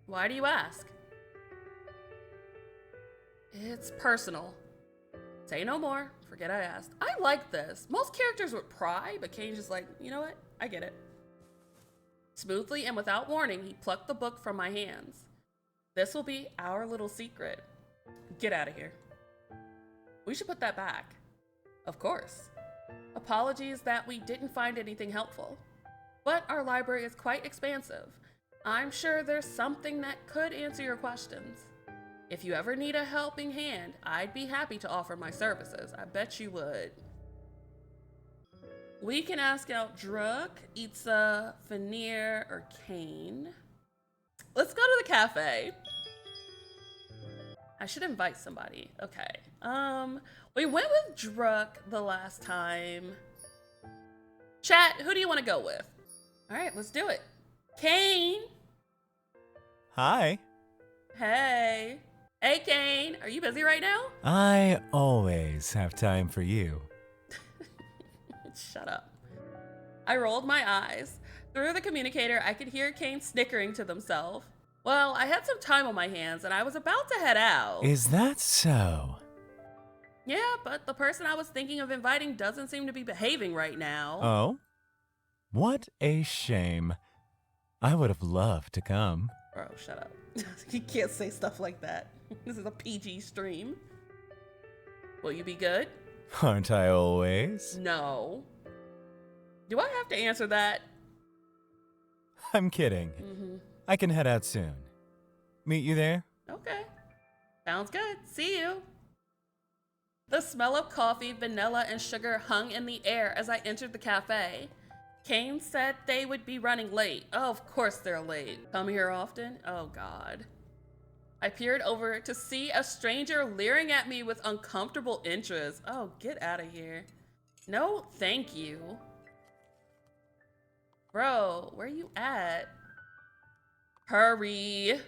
Why do you ask? It's personal. Say no more. Forget I asked. I like this. Most characters would pry, but Kayn's just like, you know what? I get it. Smoothly and without warning, he plucked the book from my hands. This will be our little secret. Get out of here. We should put that back. Of course. Apologies that we didn't find anything helpful. But our library is quite expansive. I'm sure there's something that could answer your questions. If you ever need a helping hand, I'd be happy to offer my services. I bet you would. We can ask out Druk, Etza, Fenir, or Kayn. Let's go to the cafe. I should invite somebody. Okay. We went with Druk the last time. Chat, who do you want to go with? All right, let's do it. Kayn.
Hi.
Hey. Hey, Kayn. Are you busy right now?
I always have time for you.
Shut up. I rolled my eyes. Through the communicator, I could hear Kayn snickering to themselves. Well, I had some time on my hands and I was about to head out.
Is that so?
Yeah, but the person I was thinking of inviting doesn't seem to be behaving right now.
Oh? What a shame. I would have loved to come.
Bro, shut up. You can't say stuff like that. This is a PG stream. Will you be good?
Aren't I always?
No. Do I have to answer that?
I'm kidding. I can head out soon. Meet you there?
Okay. Sounds good. See you. The smell of coffee, vanilla, and sugar hung in the air as I entered the cafe. Kayn said they would be running late. Oh, of course they're late. Come here often? Oh, God. I peered over to see a stranger leering at me with uncomfortable interest. Oh, get out of here. No, thank you. Bro, where you at? Hurry.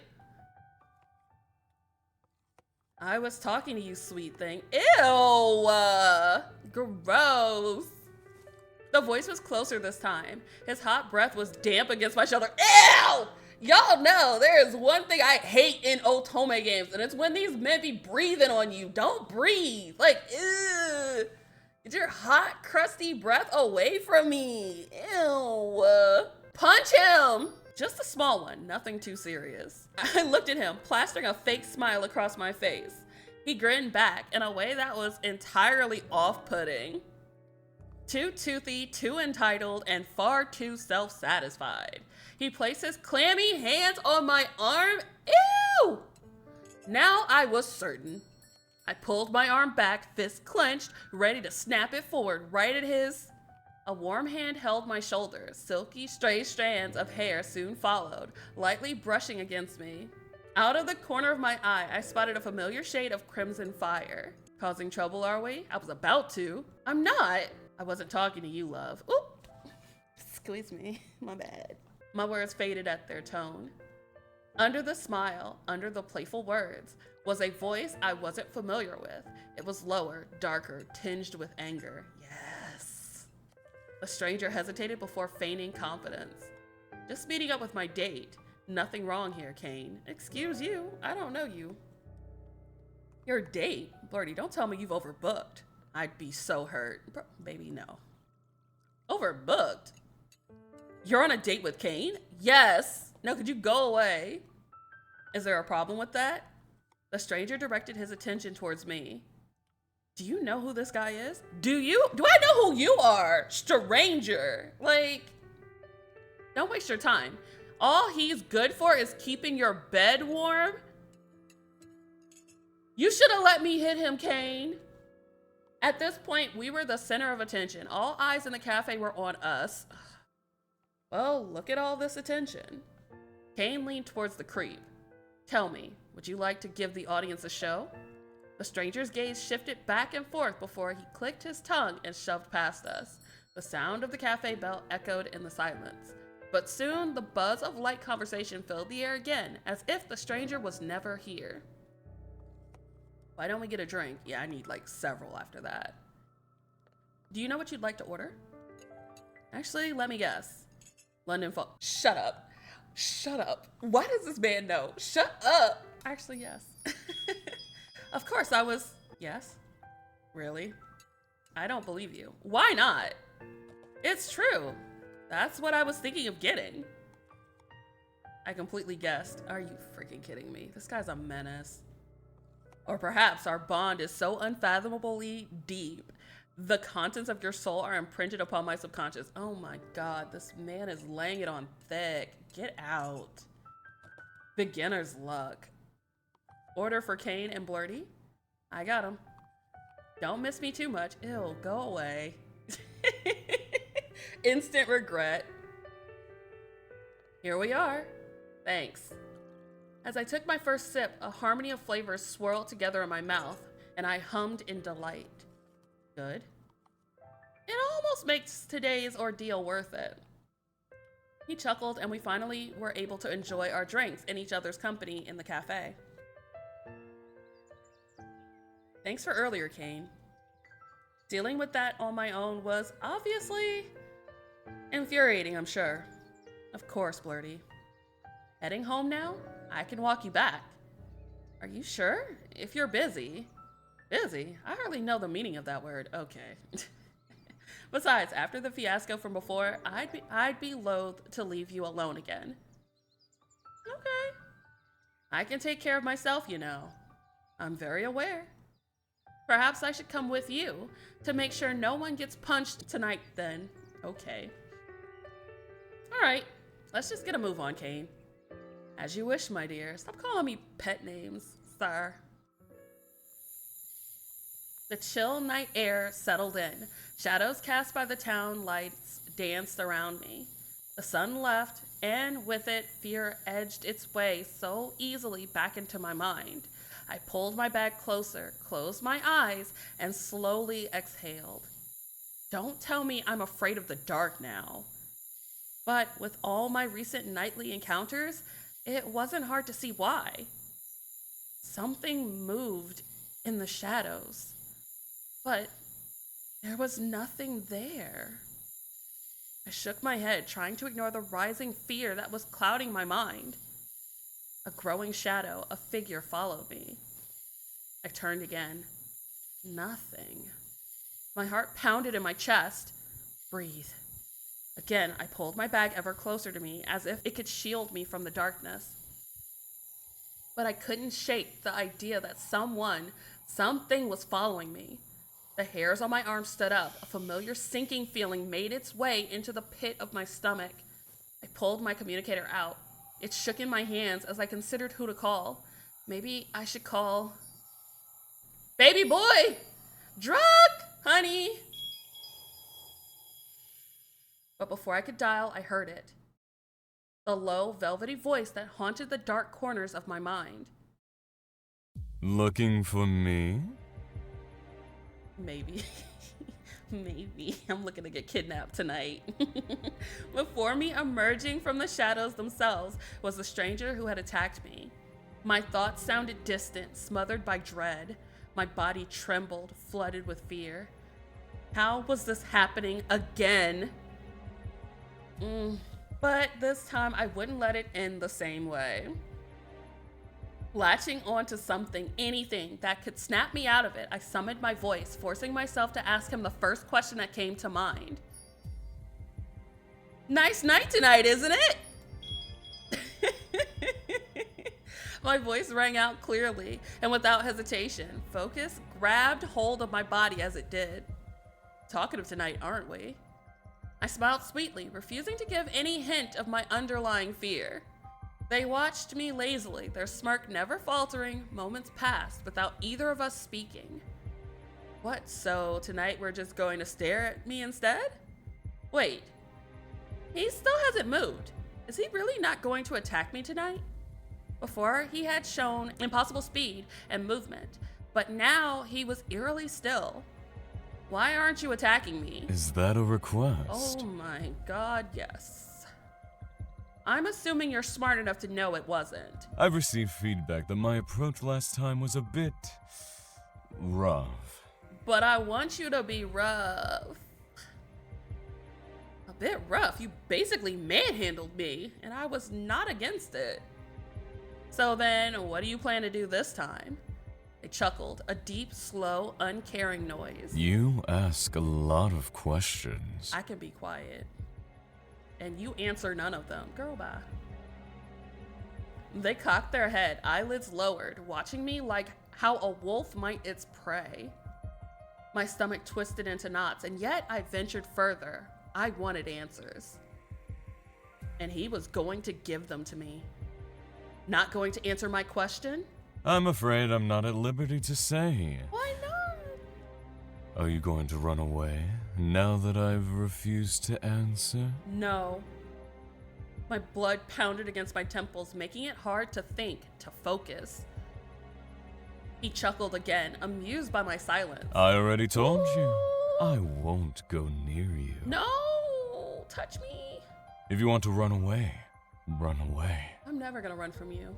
I was talking to you, sweet thing. Ew! Gross. The voice was closer this time. His hot breath was damp against my shoulder. Ew! Y'all know there is one thing I hate in Otome games, and it's when these men be breathing on you. Don't breathe. Like, ew. Get your hot, crusty breath away from me. Ew. Punch him. Just a small one, nothing too serious. I looked at him, plastering a fake smile across my face. He grinned back in a way that was entirely off-putting. Too toothy, too entitled, and far too self-satisfied. He placed his clammy hands on my arm. Ew! Now I was certain. I pulled my arm back, fist clenched, ready to snap it forward right at his. A warm hand held my shoulder. Silky, stray strands of hair soon followed, lightly brushing against me. Out of the corner of my eye, I spotted a familiar shade of crimson fire. Causing trouble, are we? I was about to. I'm not. I wasn't talking to you, love. Oop! Squeeze me. My bad. My words faded at their tone. Under the smile, under the playful words, was a voice I wasn't familiar with. It was lower, darker, tinged with anger. Yes. The stranger hesitated before feigning confidence. Just meeting up with my date. Nothing wrong here, Kayn. Excuse you, I don't know you. Your date? Blurty, don't tell me you've overbooked. I'd be so hurt. Bro, baby, no. Overbooked? You're on a date with Kayn? Yes. No, could you go away? Is there a problem with that? The stranger directed his attention towards me. Do you know who this guy is? Do I know who you are? Stranger. Like, don't waste your time. All he's good for is keeping your bed warm. You should have let me hit him, Kayn. At this point, we were the center of attention. All eyes in the cafe were on us. Well, look at all this attention. Kayn leaned towards the creep. Tell me, would you like to give the audience a show? The stranger's gaze shifted back and forth before he clicked his tongue and shoved past us. The sound of the cafe bell echoed in the silence. But soon, the buzz of light conversation filled the air again, as if the stranger was never here. Why don't we get a drink? Yeah, I need like several after that. Do you know what you'd like to order? Actually, let me guess. London Fall. Shut up. Shut up. Why does this man know? Shut up. Actually, yes. Of course I was. Yes? Really? I don't believe you. Why not? It's true. That's what I was thinking of getting. I completely guessed. Are you freaking kidding me? This guy's a menace. Or perhaps our bond is so unfathomably deep, the contents of your soul are imprinted upon my subconscious. Oh my God, this man is laying it on thick. Get out. Beginner's luck. Order for Kayn and Blurty. I got him. Don't miss me too much. Ew, go away. Instant regret. Here we are. Thanks. As I took my first sip, a harmony of flavors swirled together in my mouth, and I hummed in delight. Good. It almost makes today's ordeal worth it. He chuckled, and we finally were able to enjoy our drinks in each other's company in the cafe. Thanks for earlier, Kayn. Dealing with that on my own was obviously infuriating, I'm sure. Of course, Blurty. Heading home now? I can walk you back. Are you sure? If you're busy. Busy? I hardly know the meaning of that word. Okay. Besides, after the fiasco from before, I'd be loath to leave you alone again. Okay. I can take care of myself, you know. I'm very aware. Perhaps I should come with you to make sure no one gets punched tonight then. Okay. All right. Let's just get a move on, Kayn. As you wish, my dear. Stop calling me pet names, sir. The chill night air settled in. Shadows cast by the town lights danced around me. The sun left, and with it, fear edged its way so easily back into my mind. I pulled my bag closer, closed my eyes, and slowly exhaled. Don't tell me I'm afraid of the dark now. But with all my recent nightly encounters, it wasn't hard to see why. Something moved in the shadows, but there was nothing there. I shook my head, trying to ignore the rising fear that was clouding my mind. A growing shadow, a figure followed me. I turned again. Nothing. My heart pounded in my chest. Breathe. Again, I pulled my bag ever closer to me, as if it could shield me from the darkness. But I couldn't shake the idea that something was following me. The hairs on my arm stood up. A familiar sinking feeling made its way into the pit of my stomach. I pulled my communicator out. It shook in my hands as I considered who to call. Maybe I should call... Baby boy! Druk, honey! But before I could dial, I heard it. The low, velvety voice that haunted the dark corners of my mind.
Looking for me?
Maybe. Maybe. I'm looking to get kidnapped tonight. Before me, emerging from the shadows themselves, was the stranger who had attacked me. My thoughts sounded distant, smothered by dread. My body trembled, flooded with fear. How was this happening again? But this time, I wouldn't let it end the same way. Latching onto something, anything, that could snap me out of it, I summoned my voice, forcing myself to ask him the first question that came to mind. Nice night tonight, isn't it? My voice rang out clearly and without hesitation. Focus grabbed hold of my body as it did. Talkative tonight, aren't we? I smiled sweetly, refusing to give any hint of my underlying fear. They watched me lazily, their smirk never faltering. Moments passed without either of us speaking. What, so tonight we're just going to stare at me instead? Wait, he still hasn't moved. Is he really not going to attack me tonight? Before, he had shown impossible speed and movement, but now he was eerily still. Why aren't you attacking me?
Is that a request?
Oh my god, yes. I'm assuming you're smart enough to know it wasn't.
I've received feedback that my approach last time was a bit rough.
But I want you to be rough. A bit rough? You basically manhandled me, and I was not against it. So then, what do you plan to do this time? I chuckled, a deep, slow, uncaring noise.
You ask a lot of questions.
I can be quiet. And you answer none of them. Girl, bye. They cocked their head, eyelids lowered, watching me like how a wolf might its prey. My stomach twisted into knots, and yet I ventured further. I wanted answers. And he was going to give them to me. Not going to answer my question?
I'm afraid I'm not at liberty to say.
Why not?
Are you going to run away now that I've refused to answer?
No. My blood pounded against my temples, making it hard to think, to focus. He chuckled again, amused by my silence.
I already told you. I won't go near you.
No! Touch me!
If you want to run away, run away.
I'm never gonna run from you.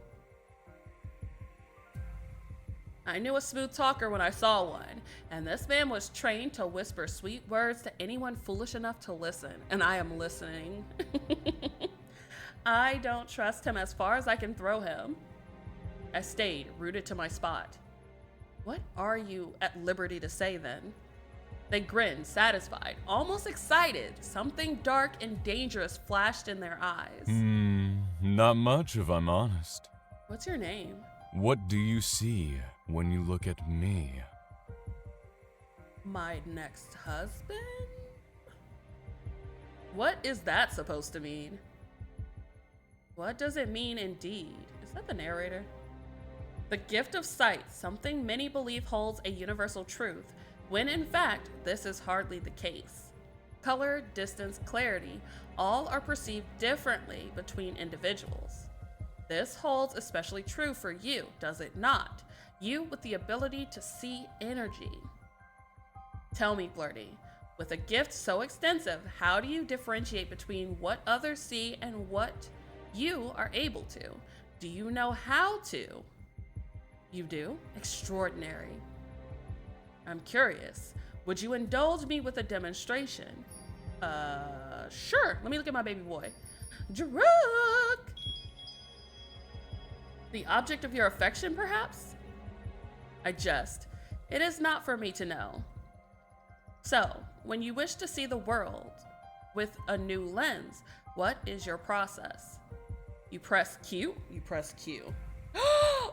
I knew a smooth talker when I saw one, and this man was trained to whisper sweet words to anyone foolish enough to listen, and I am listening. I don't trust him as far as I can throw him. I stayed, rooted to my spot. What are you at liberty to say then? They grinned, satisfied, almost excited. Something dark and dangerous flashed in their eyes.
Not much if I'm honest.
What's your name?
What do you see when you look at me?
My next husband? What is that supposed to mean? What does it mean indeed? Is that the narrator? The gift of sight, something many believe holds a universal truth. when in fact, this is hardly the case. Color, distance, clarity, all are perceived differently between individuals. This holds especially true for you, does it not? You with the ability to see energy. Tell me, Blurty, with a gift so extensive, how do you differentiate between what others see and what you are able to? Do you know how to? You do? Extraordinary. I'm curious. Would you indulge me with a demonstration? Sure. Let me look at my baby boy. Druk! The object of your affection, perhaps? I jest. It is not for me to know. So, when you wish to see the world with a new lens, what is your process? You press Q? You press Q. Ooh!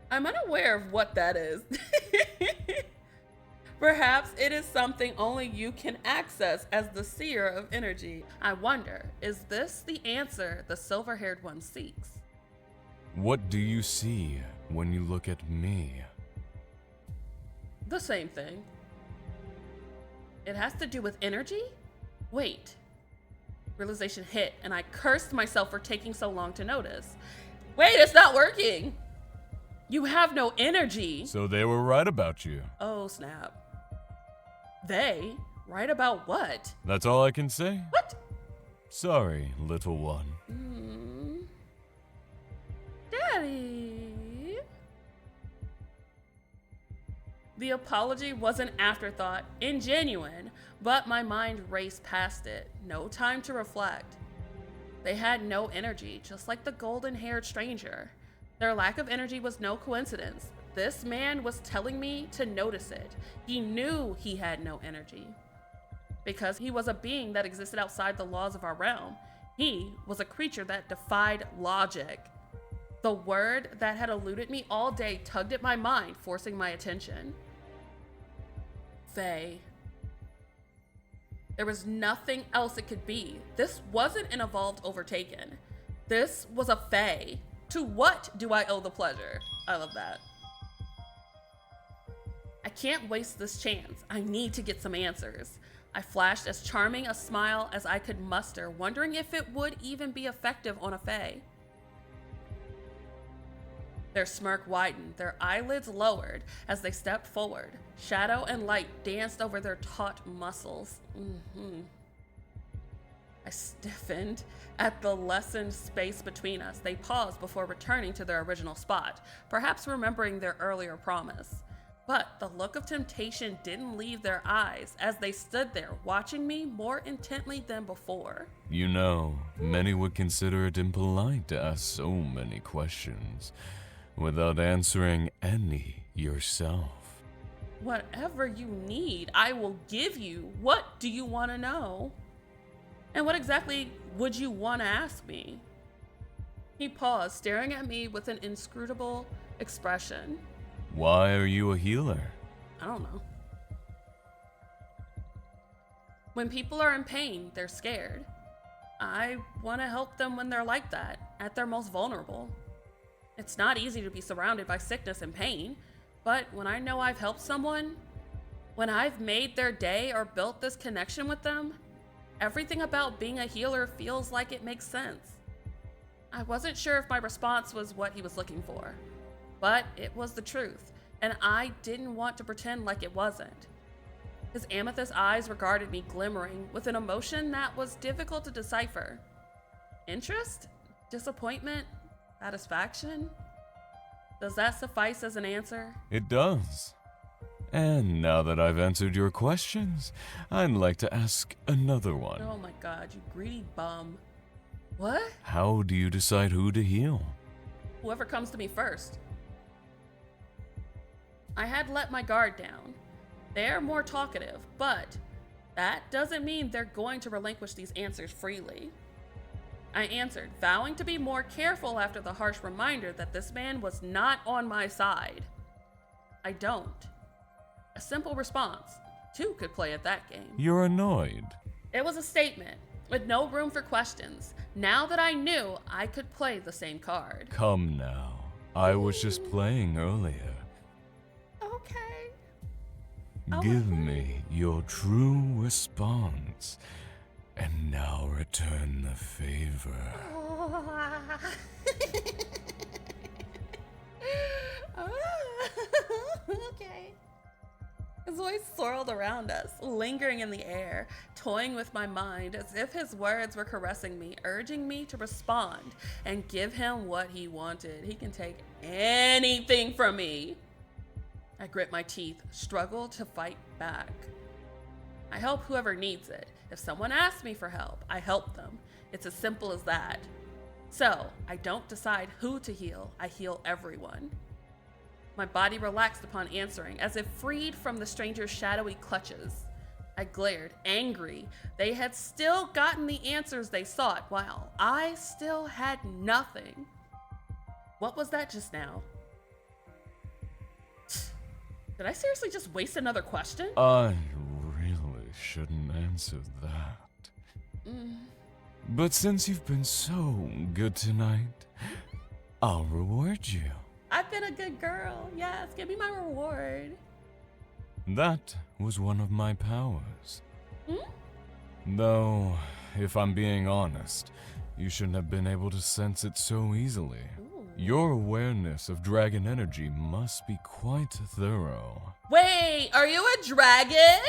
I'm unaware of what that is. Perhaps it is something only you can access as the seer of energy. I wonder, is this the answer the silver-haired one seeks?
What do you see when you look at me?
The same thing. It has to do with energy? Wait. Realization hit, and I cursed myself for taking so long to notice. Wait, it's not working! You have no energy!
So they were right about you.
Oh, snap. They? Right about what?
That's all I can say?
What?
Sorry, little one.
Daddy? The apology was an afterthought, ingenuine, but my mind raced past it. No time to reflect. They had no energy, just like the golden-haired stranger. Their lack of energy was no coincidence. This man was telling me to notice it. He knew he had no energy. Because he was a being that existed outside the laws of our realm. He was a creature that defied logic. The word that had eluded me all day tugged at my mind, forcing my attention. Fae. There was nothing else it could be. This wasn't an evolved overtaken. This was a Fae. To what do I owe the pleasure? I love that. I can't waste this chance. I need to get some answers. I flashed as charming a smile as I could muster, wondering if it would even be effective on a Fae. Their smirk widened, their eyelids lowered as they stepped forward. Shadow and light danced over their taut muscles. I stiffened at the lessened space between us. They paused before returning to their original spot, perhaps remembering their earlier promise. But the look of temptation didn't leave their eyes as they stood there, watching me more intently than before.
You know, many would consider it impolite to ask so many questions without answering any yourself.
Whatever you need, I will give you. What do you want to know? And what exactly would you want to ask me? He paused, staring at me with an inscrutable expression.
Why are you a healer?
I don't know. When people are in pain, they're scared. I want to help them when they're like that, at their most vulnerable. It's not easy to be surrounded by sickness and pain, but when I know I've helped someone, when I've made their day or built this connection with them, everything about being a healer feels like it makes sense. I wasn't sure if my response was what he was looking for, but it was the truth, and I didn't want to pretend like it wasn't. His amethyst eyes regarded me, glimmering with an emotion that was difficult to decipher. Interest? Disappointment? Satisfaction? Does that suffice as an answer?
It does. And now that I've answered your questions, I'd like to ask another one.
Oh my god, you greedy bum. What?
How do you decide who to heal?
Whoever comes to me first. I had let my guard down. They're more talkative, but that doesn't mean they're going to relinquish these answers freely. I answered, vowing to be more careful after the harsh reminder that this man was not on my side. I don't. A simple response. Two could play at that game.
You're annoyed.
It was a statement, with no room for questions. Now that I knew, I could play the same card.
Come now. I was just playing earlier. Give me your true response, and now return the favor.
Okay. His voice swirled around us, lingering in the air, toying with my mind as if his words were caressing me, urging me to respond and give him what he wanted. He can take anything from me. I grit my teeth, struggle to fight back. I help whoever needs it. If someone asks me for help, I help them. It's as simple as that. So, I don't decide who to heal, I heal everyone. My body relaxed upon answering, as if freed from the stranger's shadowy clutches. I glared, angry. They had still gotten the answers they sought, while I still had nothing. What was that just now? Did I seriously just waste another question?
I really shouldn't answer that. But since you've been so good tonight, I'll reward you.
I've been a good girl. Yes, give me my reward.
That was one of my powers. Though, if I'm being honest, you shouldn't have been able to sense it so easily. Your awareness of dragon energy must be quite thorough.
Wait, are you a dragon?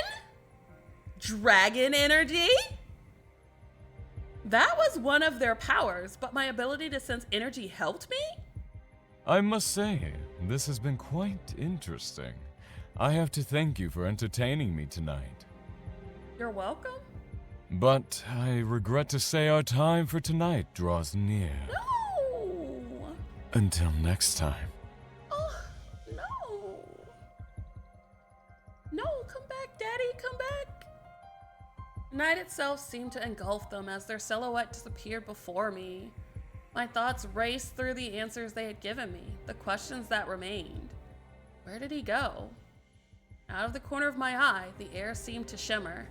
Dragon energy? That was one of their powers, but my ability to sense energy helped me?
I must say, this has been quite interesting. I have to thank you for entertaining me tonight.
You're welcome.
But I regret to say our time for tonight draws near.
No!
Until next time.
Oh, no. No, come back, Daddy, come back. Night itself seemed to engulf them as their silhouette disappeared before me. My thoughts raced through the answers they had given me, the questions that remained. Where did he go? Out of the corner of my eye, the air seemed to shimmer.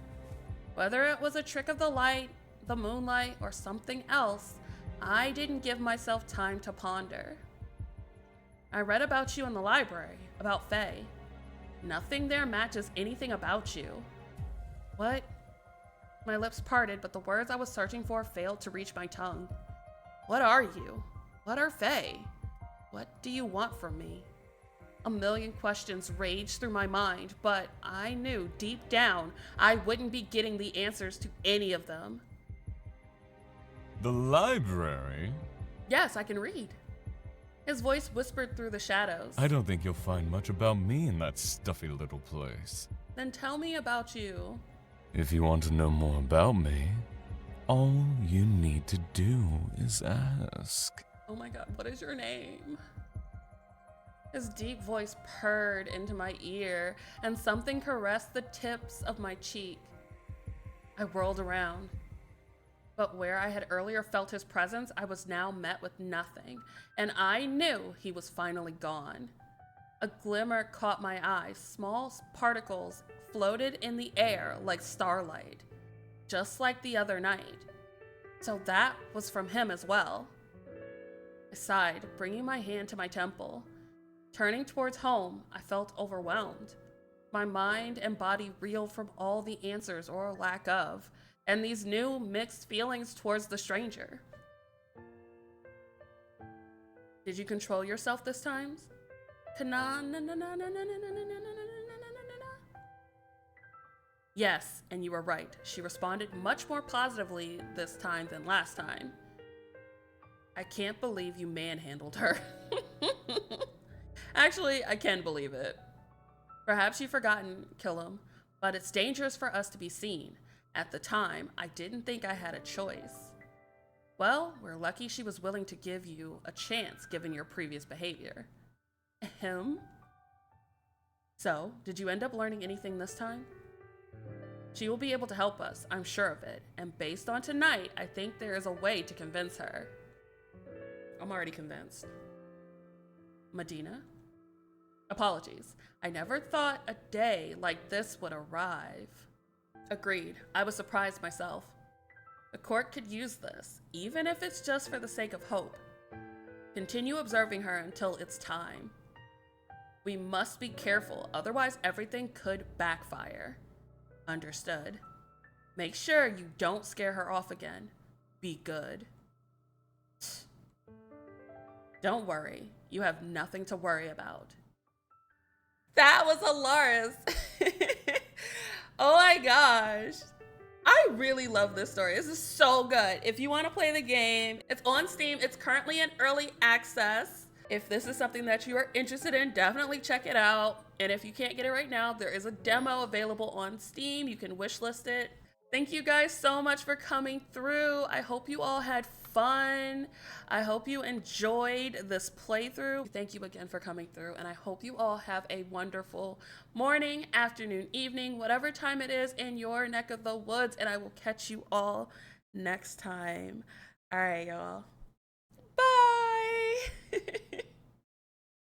Whether it was a trick of the light, the moonlight, or something else, I didn't give myself time to ponder. I read about you in the library, about Faye. Nothing there matches anything about you. What? My lips parted, but the words I was searching for failed to reach my tongue. What are you? What are Faye? What do you want from me? A million questions raged through my mind, but I knew deep down I wouldn't be getting the answers to any of them.
The library?
Yes, I can read. His voice whispered through the shadows.
I don't think you'll find much about me in that stuffy little place.
Then tell me about you.
If you want to know more about me, all you need to do is ask.
Oh my god, what is your name? His deep voice purred into my ear, and something caressed the tips of my cheek. I whirled around. But where I had earlier felt his presence, I was now met with nothing, and I knew he was finally gone. A glimmer caught my eye. Small particles floated in the air like starlight, just like the other night. So that was from him as well. I sighed, bringing my hand to my temple. Turning towards home, I felt overwhelmed. My mind and body reeled from all the answers or lack of, and these new mixed feelings towards the stranger. Did you control yourself this time? Yes, and you were right. She responded much more positively this time than last time. I can't believe you manhandled her. Actually, I can believe it. Perhaps you've forgotten, kill him, but it's dangerous for us to be seen. At the time, I didn't think I had a choice. Well, we're lucky she was willing to give you a chance given your previous behavior. Ahem. So, did you end up learning anything this time? She will be able to help us, I'm sure of it, and based on tonight, I think there is a way to convince her. I'm already convinced. Medina? Apologies. I never thought a day like this would arrive. Agreed. I was surprised myself. The court could use this, even if it's just for the sake of hope. Continue observing her until it's time. We must be careful, otherwise everything could backfire. Understood. Make sure you don't scare her off again. Be good. Don't worry. You have nothing to worry about. That was Alaris. Oh my gosh. I really love this story. This is so good. If you want to play the game, it's on Steam. It's currently in early access. If this is something that you are interested in, definitely check it out. And if you can't get it right now, there is a demo available on Steam. You can wishlist it. Thank you guys so much for coming through. I hope you all had fun. I hope you enjoyed this playthrough. Thank you again for coming through, and I hope you all have a wonderful morning, afternoon, evening, whatever time it is in your neck of the woods, and I will catch you all next time. All right, y'all. Bye.